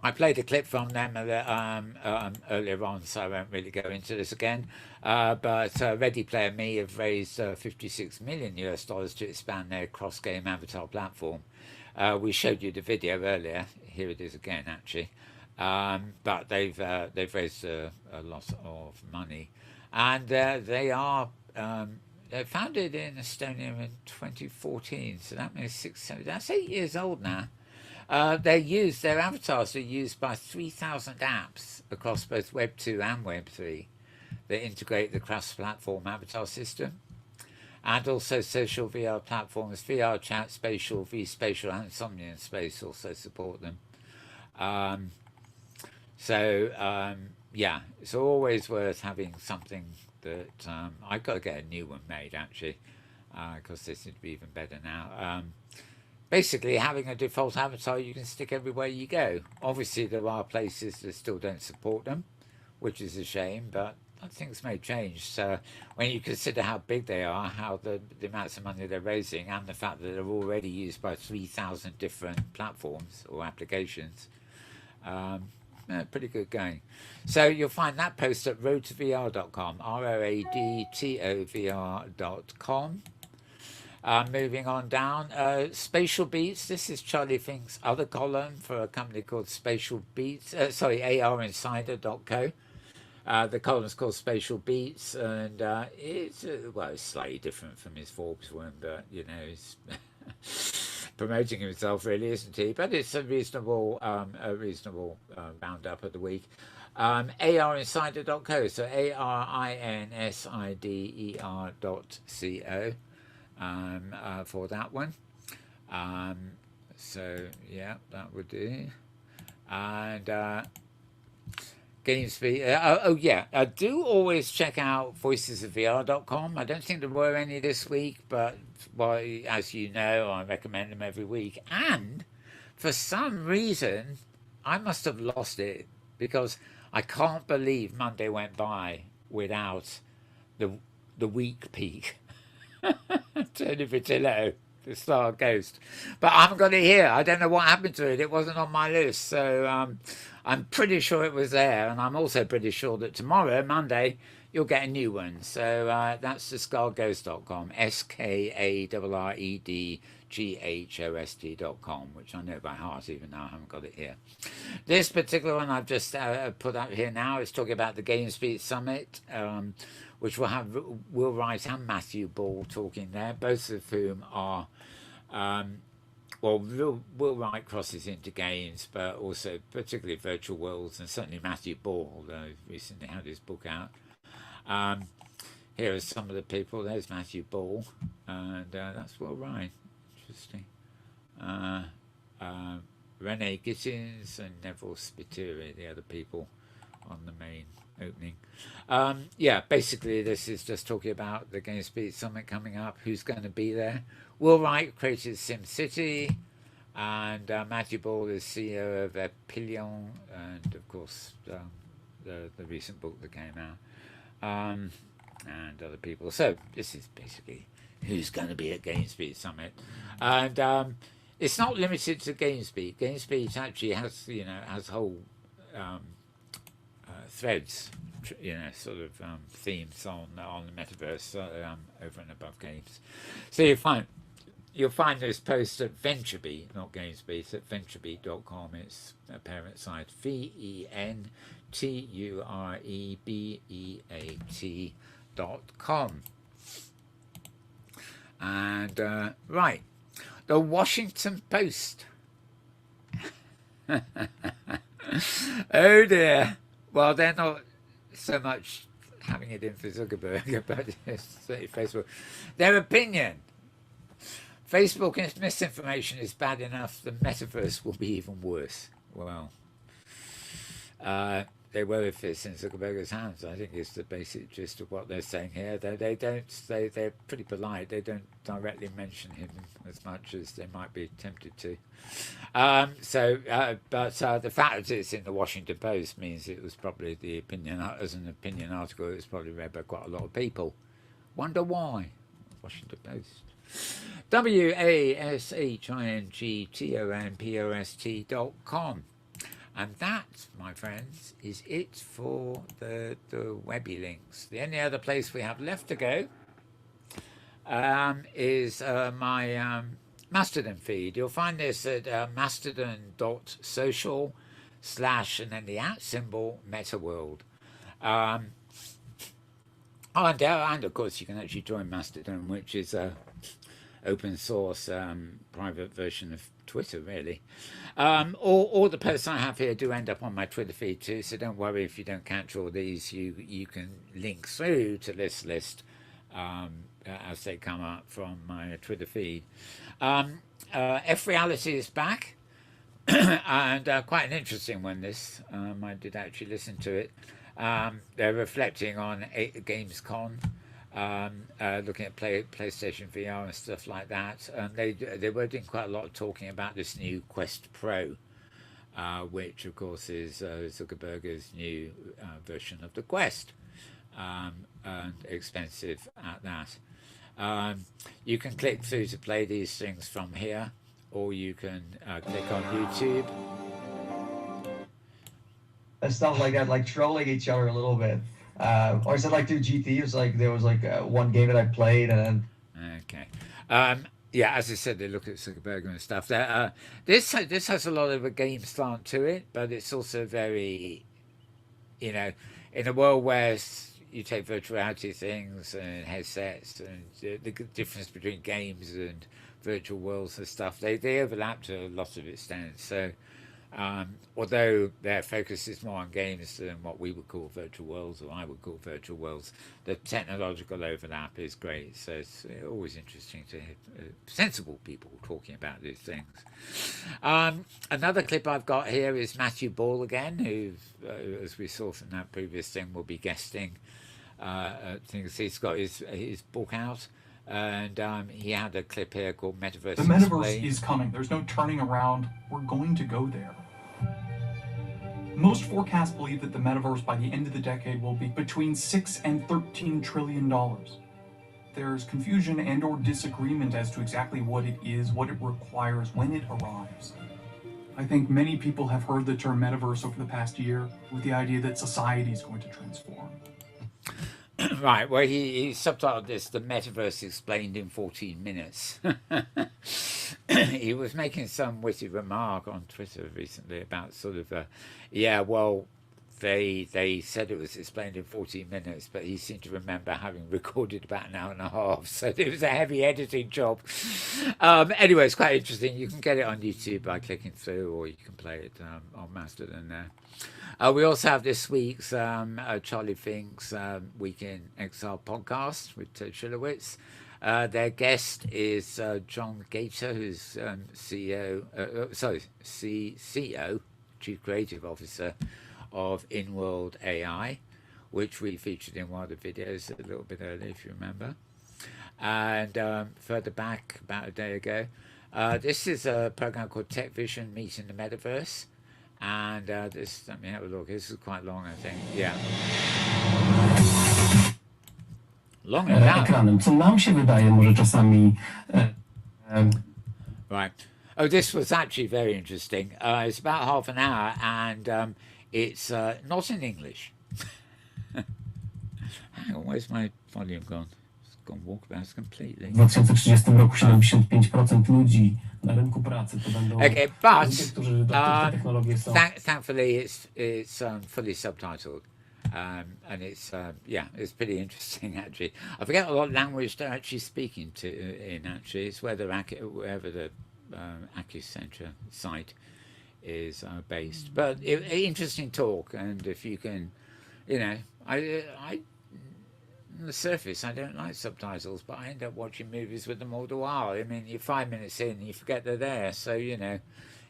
I played a clip from them earlier on, so I won't really go into this again. But Ready Player Me have raised $56 million to expand their cross-game avatar platform. We showed you the video earlier. Here it is again, actually. But they've raised a lot of money, and they are they're founded in Estonia in 2014. So that means that's 8 years old now. Their avatars are used by 3,000 apps across both Web 2 and Web 3 that integrate the cross-platform avatar system, and also social VR platforms, VR Chat, Spatial, vSpatial, and Insomnia and Space also support them. Yeah, it's always worth having something that I've got to get a new one made actually, because they seem to be even better now. Basically, having a default avatar you can stick everywhere you go. Obviously, there are places that still don't support them, which is a shame, but things may change. So when you consider how big they are, how the amounts of money they're raising, and the fact that they're already used by 3,000 different platforms or applications, pretty good going. So you'll find that post at roadtovr.com, roadtovr.com. Moving on down, Spatial Beats. This is Charlie Fink's other column for a company called Spatial Beats. ARinsider.co. The column is called Spatial Beats, and it's slightly different from his Forbes one, but you know, he's promoting himself, really, isn't he? But it's a reasonable roundup of the week. ARinsider.co. So ARINSIDER.co. For that one. So yeah, that would do. And GameSpeed. Do always check out voicesofvr.com. I don't think there were any this week, but as you know, I recommend them every week. And for some reason, I must have lost it, because I can't believe Monday went by without the week peak. Tony Vitillo, the Star Ghost, but I haven't got it here. I don't know what happened to it. It wasn't on my list, so I'm pretty sure it was there, and I'm also pretty sure that tomorrow, Monday, you'll get a new one. So that's the scarghost.com, SKARREDGHOST.com, which I know by heart, even though I haven't got it here. This particular one I've just put up here now is talking about the GameSpeed Summit, which will have Will Wright and Matthew Ball talking there, both of whom are, Will Wright crosses into games, but also particularly virtual worlds, and certainly Matthew Ball, although he recently had his book out. Here are some of the people. There's Matthew Ball, and that's Will Wright. Interesting. Renee Gittins and Neville Spiteri, the other people on the main opening. Basically this is just talking about the GameSpeed Summit coming up, who's going to be there. Will Wright created SimCity, and Matthew Ball is CEO of Epilion, and of course the recent book that came out, and other people. So this is basically who's going to be at GameSpeed Summit, and it's not limited to GameSpeed. GameSpeed actually has whole threads, sort of themes on the metaverse over and above games. So you'll find this post at VentureBeat, not GameSpeed. It's at venturebeat.com. It's a parent site, VentureBeat.com. And right, the Washington Post. Oh dear. Well, they're not so much having it in for Zuckerberg, but it's Facebook. Their opinion: Facebook misinformation is bad enough. The metaverse will be even worse. Well, they were if it's in Zuckerberg's hands. I think is the basic gist of what they're saying here. They're pretty polite. They don't directly mention him as much as they might be tempted to. But the fact that it's in the Washington Post means it was probably as an opinion article. It was probably read by quite a lot of people. Wonder why? Washington Post. WASHINGTONPOST.com. And that, my friends, is it for the webby links. The only other place we have left to go is my Mastodon feed. You'll find this at mastodon.social/ and then the @ Metaworld. And of course you can actually join Mastodon, which is a open source private version of Twitter, really. All the posts I have here do end up on my Twitter feed too, so don't worry if you don't catch all these. You can link through to this list as they come up from my Twitter feed. F Reality is back, and quite an interesting one. This I did actually listen to it. They're reflecting on Gamescom. Looking at PlayStation VR and stuff like that, and they were doing quite a lot of talking about this new Quest Pro, which of course is Zuckerberg's new version of the Quest, and expensive at that. You can click through to play these things from here, or you can click on YouTube. And stuff like that, like trolling each other a little bit. Or is it like through GT? It was like there was like one game that I played and then. Okay. Yeah, as I said, they look at Zuckerberg and stuff. This has a lot of a game slant to it, but it's also very, in a world where you take virtual reality things and headsets and the difference between games and virtual worlds and stuff, they overlap to a lot of extent. So. Although their focus is more on games than what we would call virtual worlds, or I would call virtual worlds, the technological overlap is great. So it's always interesting to hear sensible people talking about these things. Another clip I've got here is Matthew Ball again, who, as we saw from that previous thing, will be guesting things. He's got his book out. And he had a clip here called Metaverse. The Metaverse is coming. There's no turning around. We're going to go there. Most forecasts believe that the Metaverse by the end of the decade will be between $6 and $13 trillion. There's confusion and or disagreement as to exactly what it is, what it requires, when it arrives. I think many people have heard the term Metaverse over the past year with the idea that society is going to transform. Right, well, he subtitled this, The Metaverse Explained in 14 Minutes. He was making some witty remark on Twitter recently about sort of, they said it was explained in 14 minutes, but he seemed to remember having recorded about an hour and a half, so it was a heavy editing job. Anyway, it's quite interesting. You can get it on YouTube by clicking through, or you can play it on Mastodon there. We also have this week's Charlie Fink's Week in Exile podcast with Ted Schilowitz. Their guest is John Gator, who's CEO, Chief Creative Officer of InWorld AI, which we featured in one of the videos a little bit earlier, if you remember. And further back, about a day ago, this is a program called Tech Vision Meeting the Metaverse. And this, let me have a look. This is quite long, I think. Yeah. Long enough. Ekranem, co nam się wydaje może czasami. Right. Oh, this was actually very interesting. It's about half an hour, and it's not in English. Hang on, where's my volume gone? It's gone walkabouts completely. W 2030 roku 75% ludzi na rynku pracy to będą okay, but ludzie, którzy do tych technologii są. Thankfully, it's fully subtitled. And it's it's pretty interesting actually. I forget what language they're actually speaking to in. Actually, it's wherever the Accucentra site is based. But interesting talk, and if you can, I on the surface I don't like subtitles, but I end up watching movies with them all the while. I mean, you're 5 minutes in, you forget they're there, so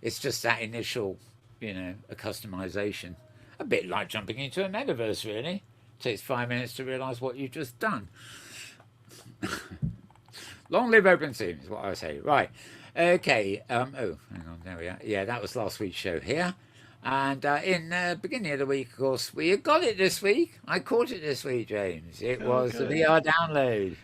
it's just that initial, a customization. A bit like jumping into a metaverse, really. Takes 5 minutes to realise what you've just done. Long live OpenSea is what I say. Right. Okay. Oh, hang on. There we are. Yeah, that was last week's show here. And in the beginning of the week, of course, we got it this week. I caught it this week, James. It was the VR download.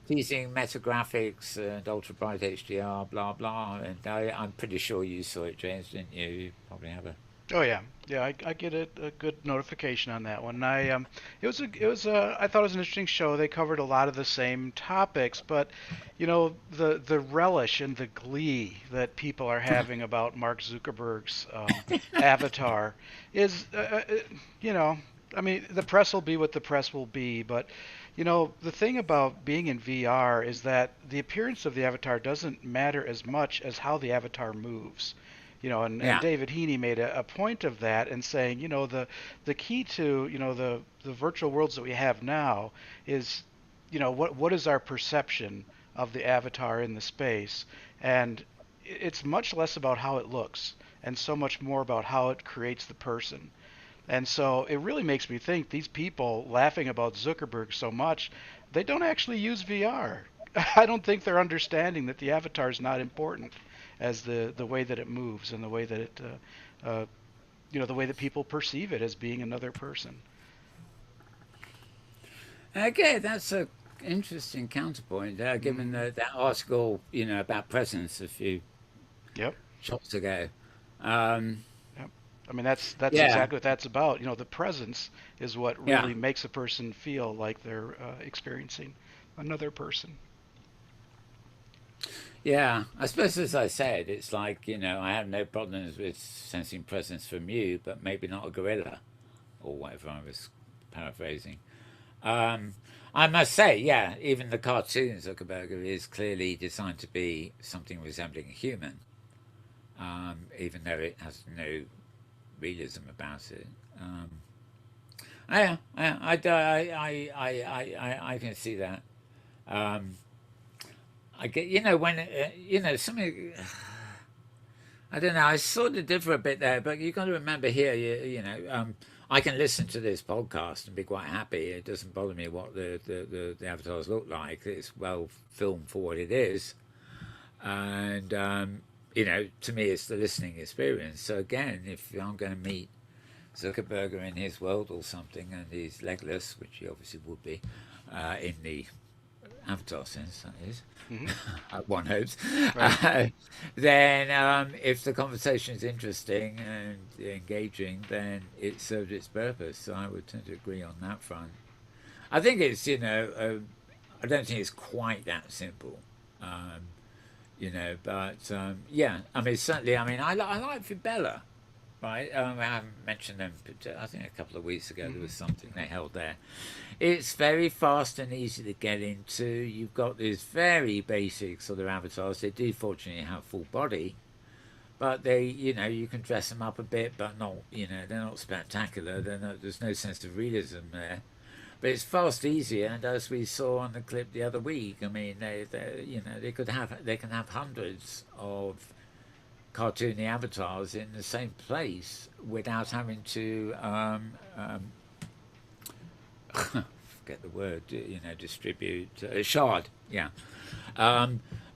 Teasing metagraphics and ultra bright HDR, blah, blah. And I'm pretty sure you saw it, James, didn't you? You probably have a... Oh yeah, I get a good notification on that one. I thought it was an interesting show. They covered a lot of the same topics, but the relish and the glee that people are having about Mark Zuckerberg's avatar is I mean, the press will be what the press will be, but the thing about being in VR is that the appearance of the avatar doesn't matter as much as how the avatar moves. And David Heaney made a point of that and saying, the key to, the virtual worlds that we have now is, what is our perception of the avatar in the space? And it's much less about how it looks and so much more about how it creates the person. And so it really makes me think these people laughing about Zuckerberg so much, they don't actually use VR. I don't think they're understanding that the avatar is not important as the way that it moves and the way that it, the way that people perceive it as being another person. Okay, that's an interesting counterpoint. Given that article, about presence a few shots ago. I mean, that's exactly what that's about. The presence is what really makes a person feel like they're experiencing another person. Yeah, I suppose as I said, it's like, I have no problems with sensing presence from you, but maybe not a gorilla, or whatever I was paraphrasing. I must say, even the cartoon Zuckerberg is clearly designed to be something resembling a human, even though it has no realism about it. I can see that. I get, when, something, I don't know, I sort of differ a bit there, but you've got to remember here, I can listen to this podcast and be quite happy. It doesn't bother me what the avatars look like. It's well filmed for what it is. And, to me, it's the listening experience. So again, if I'm going to meet Zuckerberg in his world or something, and he's legless, which he obviously would be, in the avatar sense, that is, one hopes, right. Then if the conversation is interesting and engaging, then it served its purpose. So I would tend to agree on that front. I think it's, I don't think it's quite that simple, but I mean, certainly, I like Fibella. Right, I haven't mentioned them, but I think a couple of weeks ago there was something they held there. It's very fast and easy to get into. You've got these very basic sort of avatars. They do fortunately have full body, but they, you can dress them up a bit, but not, they're not spectacular. There's no sense of realism there. But it's fast, easy, and as we saw on the clip the other week, I mean, they can have hundreds of cartoony avatars in the same place without having to forget the word, distribute shard,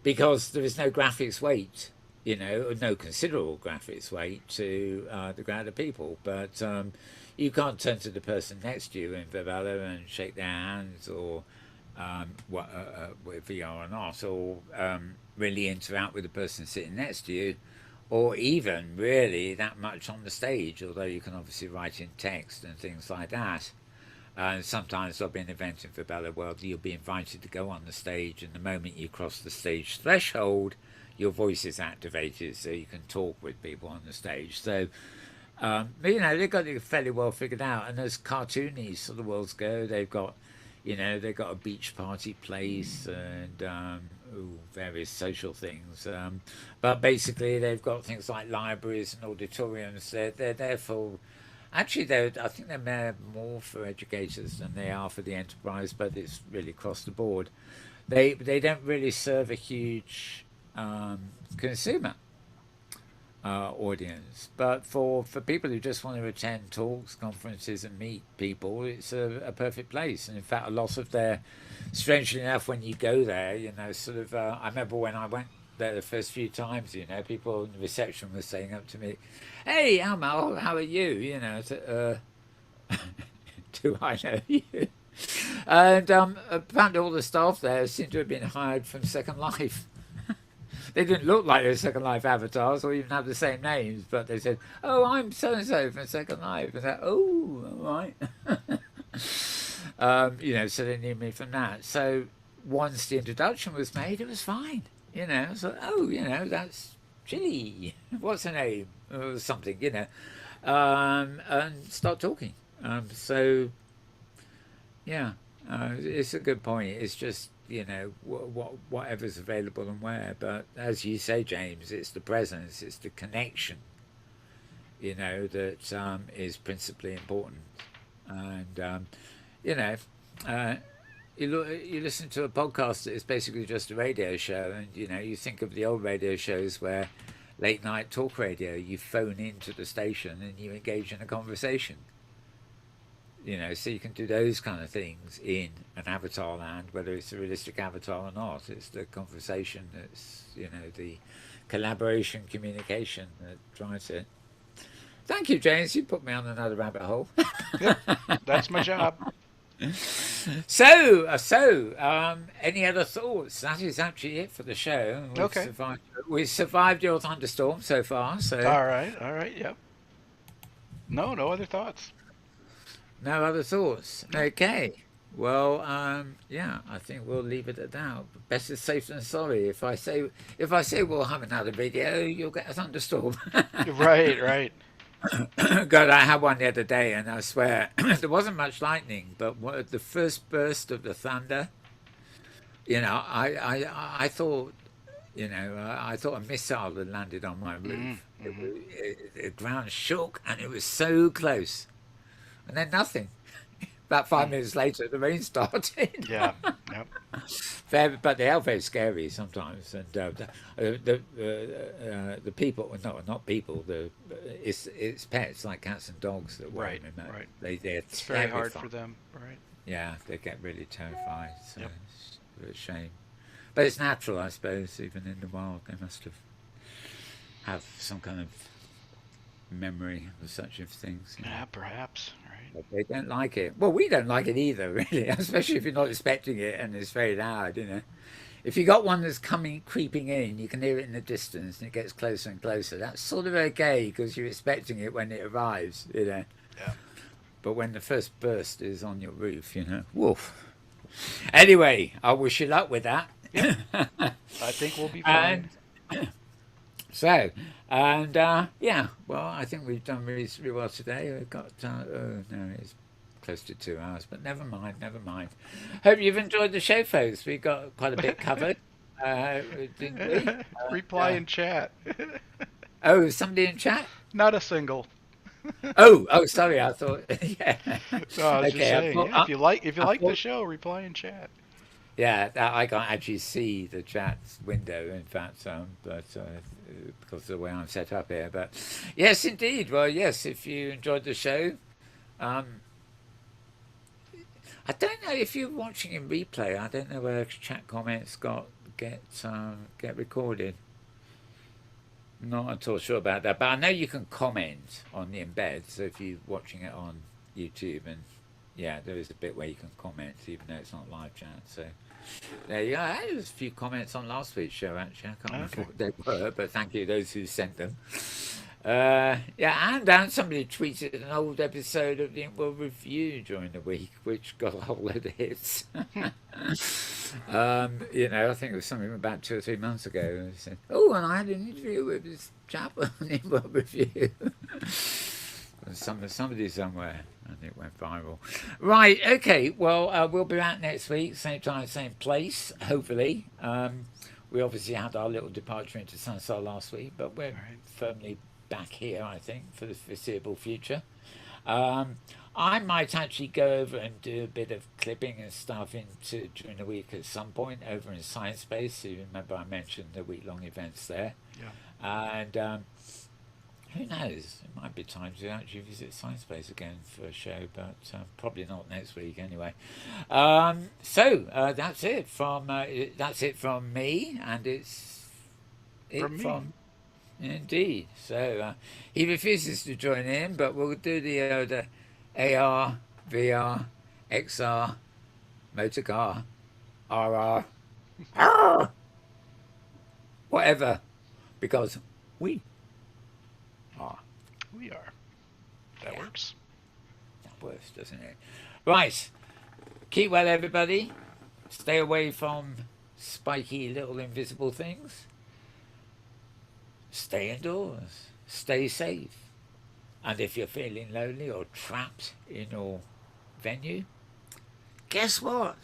because there is no graphics weight, no considerable graphics weight to the ground of people, but you can't turn to the person next to you in Vivella and shake their hands or with VR or not, or really interact with the person sitting next to you, or even really that much on the stage, although you can obviously write in text and things like that. And sometimes there'll be an event in Fibella where you'll be invited to go on the stage, and the moment you cross the stage threshold, your voice is activated so you can talk with people on the stage. So, they've got it fairly well figured out. And as cartoony sort of worlds go, they've got, they've got a beach party place and various social things. But basically, they've got things like libraries and auditoriums. They're there for... Actually, I think they're more for educators than they are for the enterprise, but it's really across the board. They don't really serve a huge consumer. audience. But for people who just want to attend talks, conferences, and meet people, it's a perfect place. And in fact, a lot of their, strangely enough, when you go there, you know, sort of, I remember when I went there the first few times, you know, people in the reception were saying up to me, "Hey, Mal, how are you?" You know, do I know you? And apparently all the staff there seemed to have been hired from Second Life. They didn't look like their Second Life avatars or even have the same names, but they said, "Oh, I'm so-and-so from Second Life." And I said, "Oh, all right." You know, so they knew me from that. So once the introduction was made, it was fine. You know, so, "Oh, you know, that's Chili. What's her name?" Or something, you know. And start talking. So, yeah, it's a good point. It's just, you know, whatever's available and where. But as you say, James, it's the presence, it's the connection, you know, that is principally important. And, you know, you listen to a podcast that is basically just a radio show, and, you know, you think of the old radio shows where late night talk radio, you phone into the station and you engage in a conversation. You know, so you can do those kind of things in an avatar land, whether it's a realistic avatar or not. It's the conversation that's, you know, the collaboration, communication that drives it. Thank you, James. You put me on another rabbit hole. Yep, that's my job. So, any other thoughts? That is actually it for the show. Okay. We've survived your thunderstorm so far. So. All right, yep. No other thoughts. No other thoughts. Okay. Well, yeah, I think we'll leave it at that. Better safe than sorry. If I say we'll have another video, you'll get a thunderstorm. Right. God, I had one the other day, and I swear there wasn't much lightning, but the first burst of the thunder, you know, I thought, you know, I thought a missile had landed on my roof. The ground shook, and it was so close. And then nothing. About 5 minutes later, the rain started. Yeah. Yep. But they are very scary sometimes. And the people, no, not people. It's pets like cats and dogs that worry me. Right. It's very hard for them. Right. Yeah, they get really terrified. So it's a shame. But it's natural, I suppose. Even in the wild, they must have some kind of memory of such of things. Yeah, perhaps. But they don't like it. Well, we don't like it either, really, especially if you're not expecting it and it's very loud, you know. If you got one that's creeping in, you can hear it in the distance and it gets closer and closer. That's sort of okay because you're expecting it when it arrives, you know. Yeah. But when the first burst is on your roof, you know, woof. Anyway, I wish you luck with that. Yeah. I think we'll be fine. Yeah, well, I think we've done really well today. We've got, it's close to 2 hours, but never mind. Hope you've enjoyed the show, folks. We got quite a bit covered, didn't we? Reply in chat. Oh, somebody in chat? Not a single. Oh, sorry, I thought, yeah. No, I was just saying, if you like the show, reply in chat. Yeah, I can't actually see the chat window, in fact, but because of the way I'm set up here. But yes, indeed. Well, yes, if you enjoyed the show, I don't know if you're watching in replay. I don't know where chat comments get recorded. Not at all sure about that, but I know you can comment on the embed. So if you're watching it on YouTube, and yeah, there is a bit where you can comment, even though it's not live chat. So there you go. There was a few comments on last week's show, actually. I can't remember what they were, but thank you those who sent them. And somebody tweeted an old episode of the Inkworld Review during the week, which got a whole load of hits. You know, I think it was something about 2 or 3 months ago. I said, "Oh, and I had an interview with this chap on the Inkworld Review." Somebody somewhere, and it went viral. Right, okay, well, we'll be back next week, same time, same place, hopefully. We obviously had our little departure into Sunstar last week, but we're firmly back here, I think, for the foreseeable future. I might actually go over and do a bit of clipping and stuff during the week at some point over in Science Space. So you remember I mentioned the week-long events there. Yeah. And Who knows? It might be time to actually visit Sciencebase again for a show, but probably not next week anyway. So that's it from me, and it's from indeed. So he refuses to join in, but we'll do the AR, VR, XR, motor car, RR, whatever, because we are. We are. That works. That works, doesn't it? Right. Keep well, everybody. Stay away from spiky little invisible things. Stay indoors. Stay safe. And if you're feeling lonely or trapped in your venue, guess what?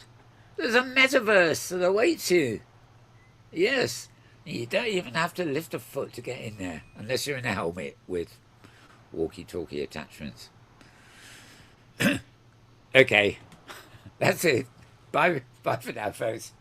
There's a metaverse that awaits you. Yes. You don't even have to lift a foot to get in there, unless you're in a helmet with walkie-talkie attachments. Okay. That's it. Bye for now, folks.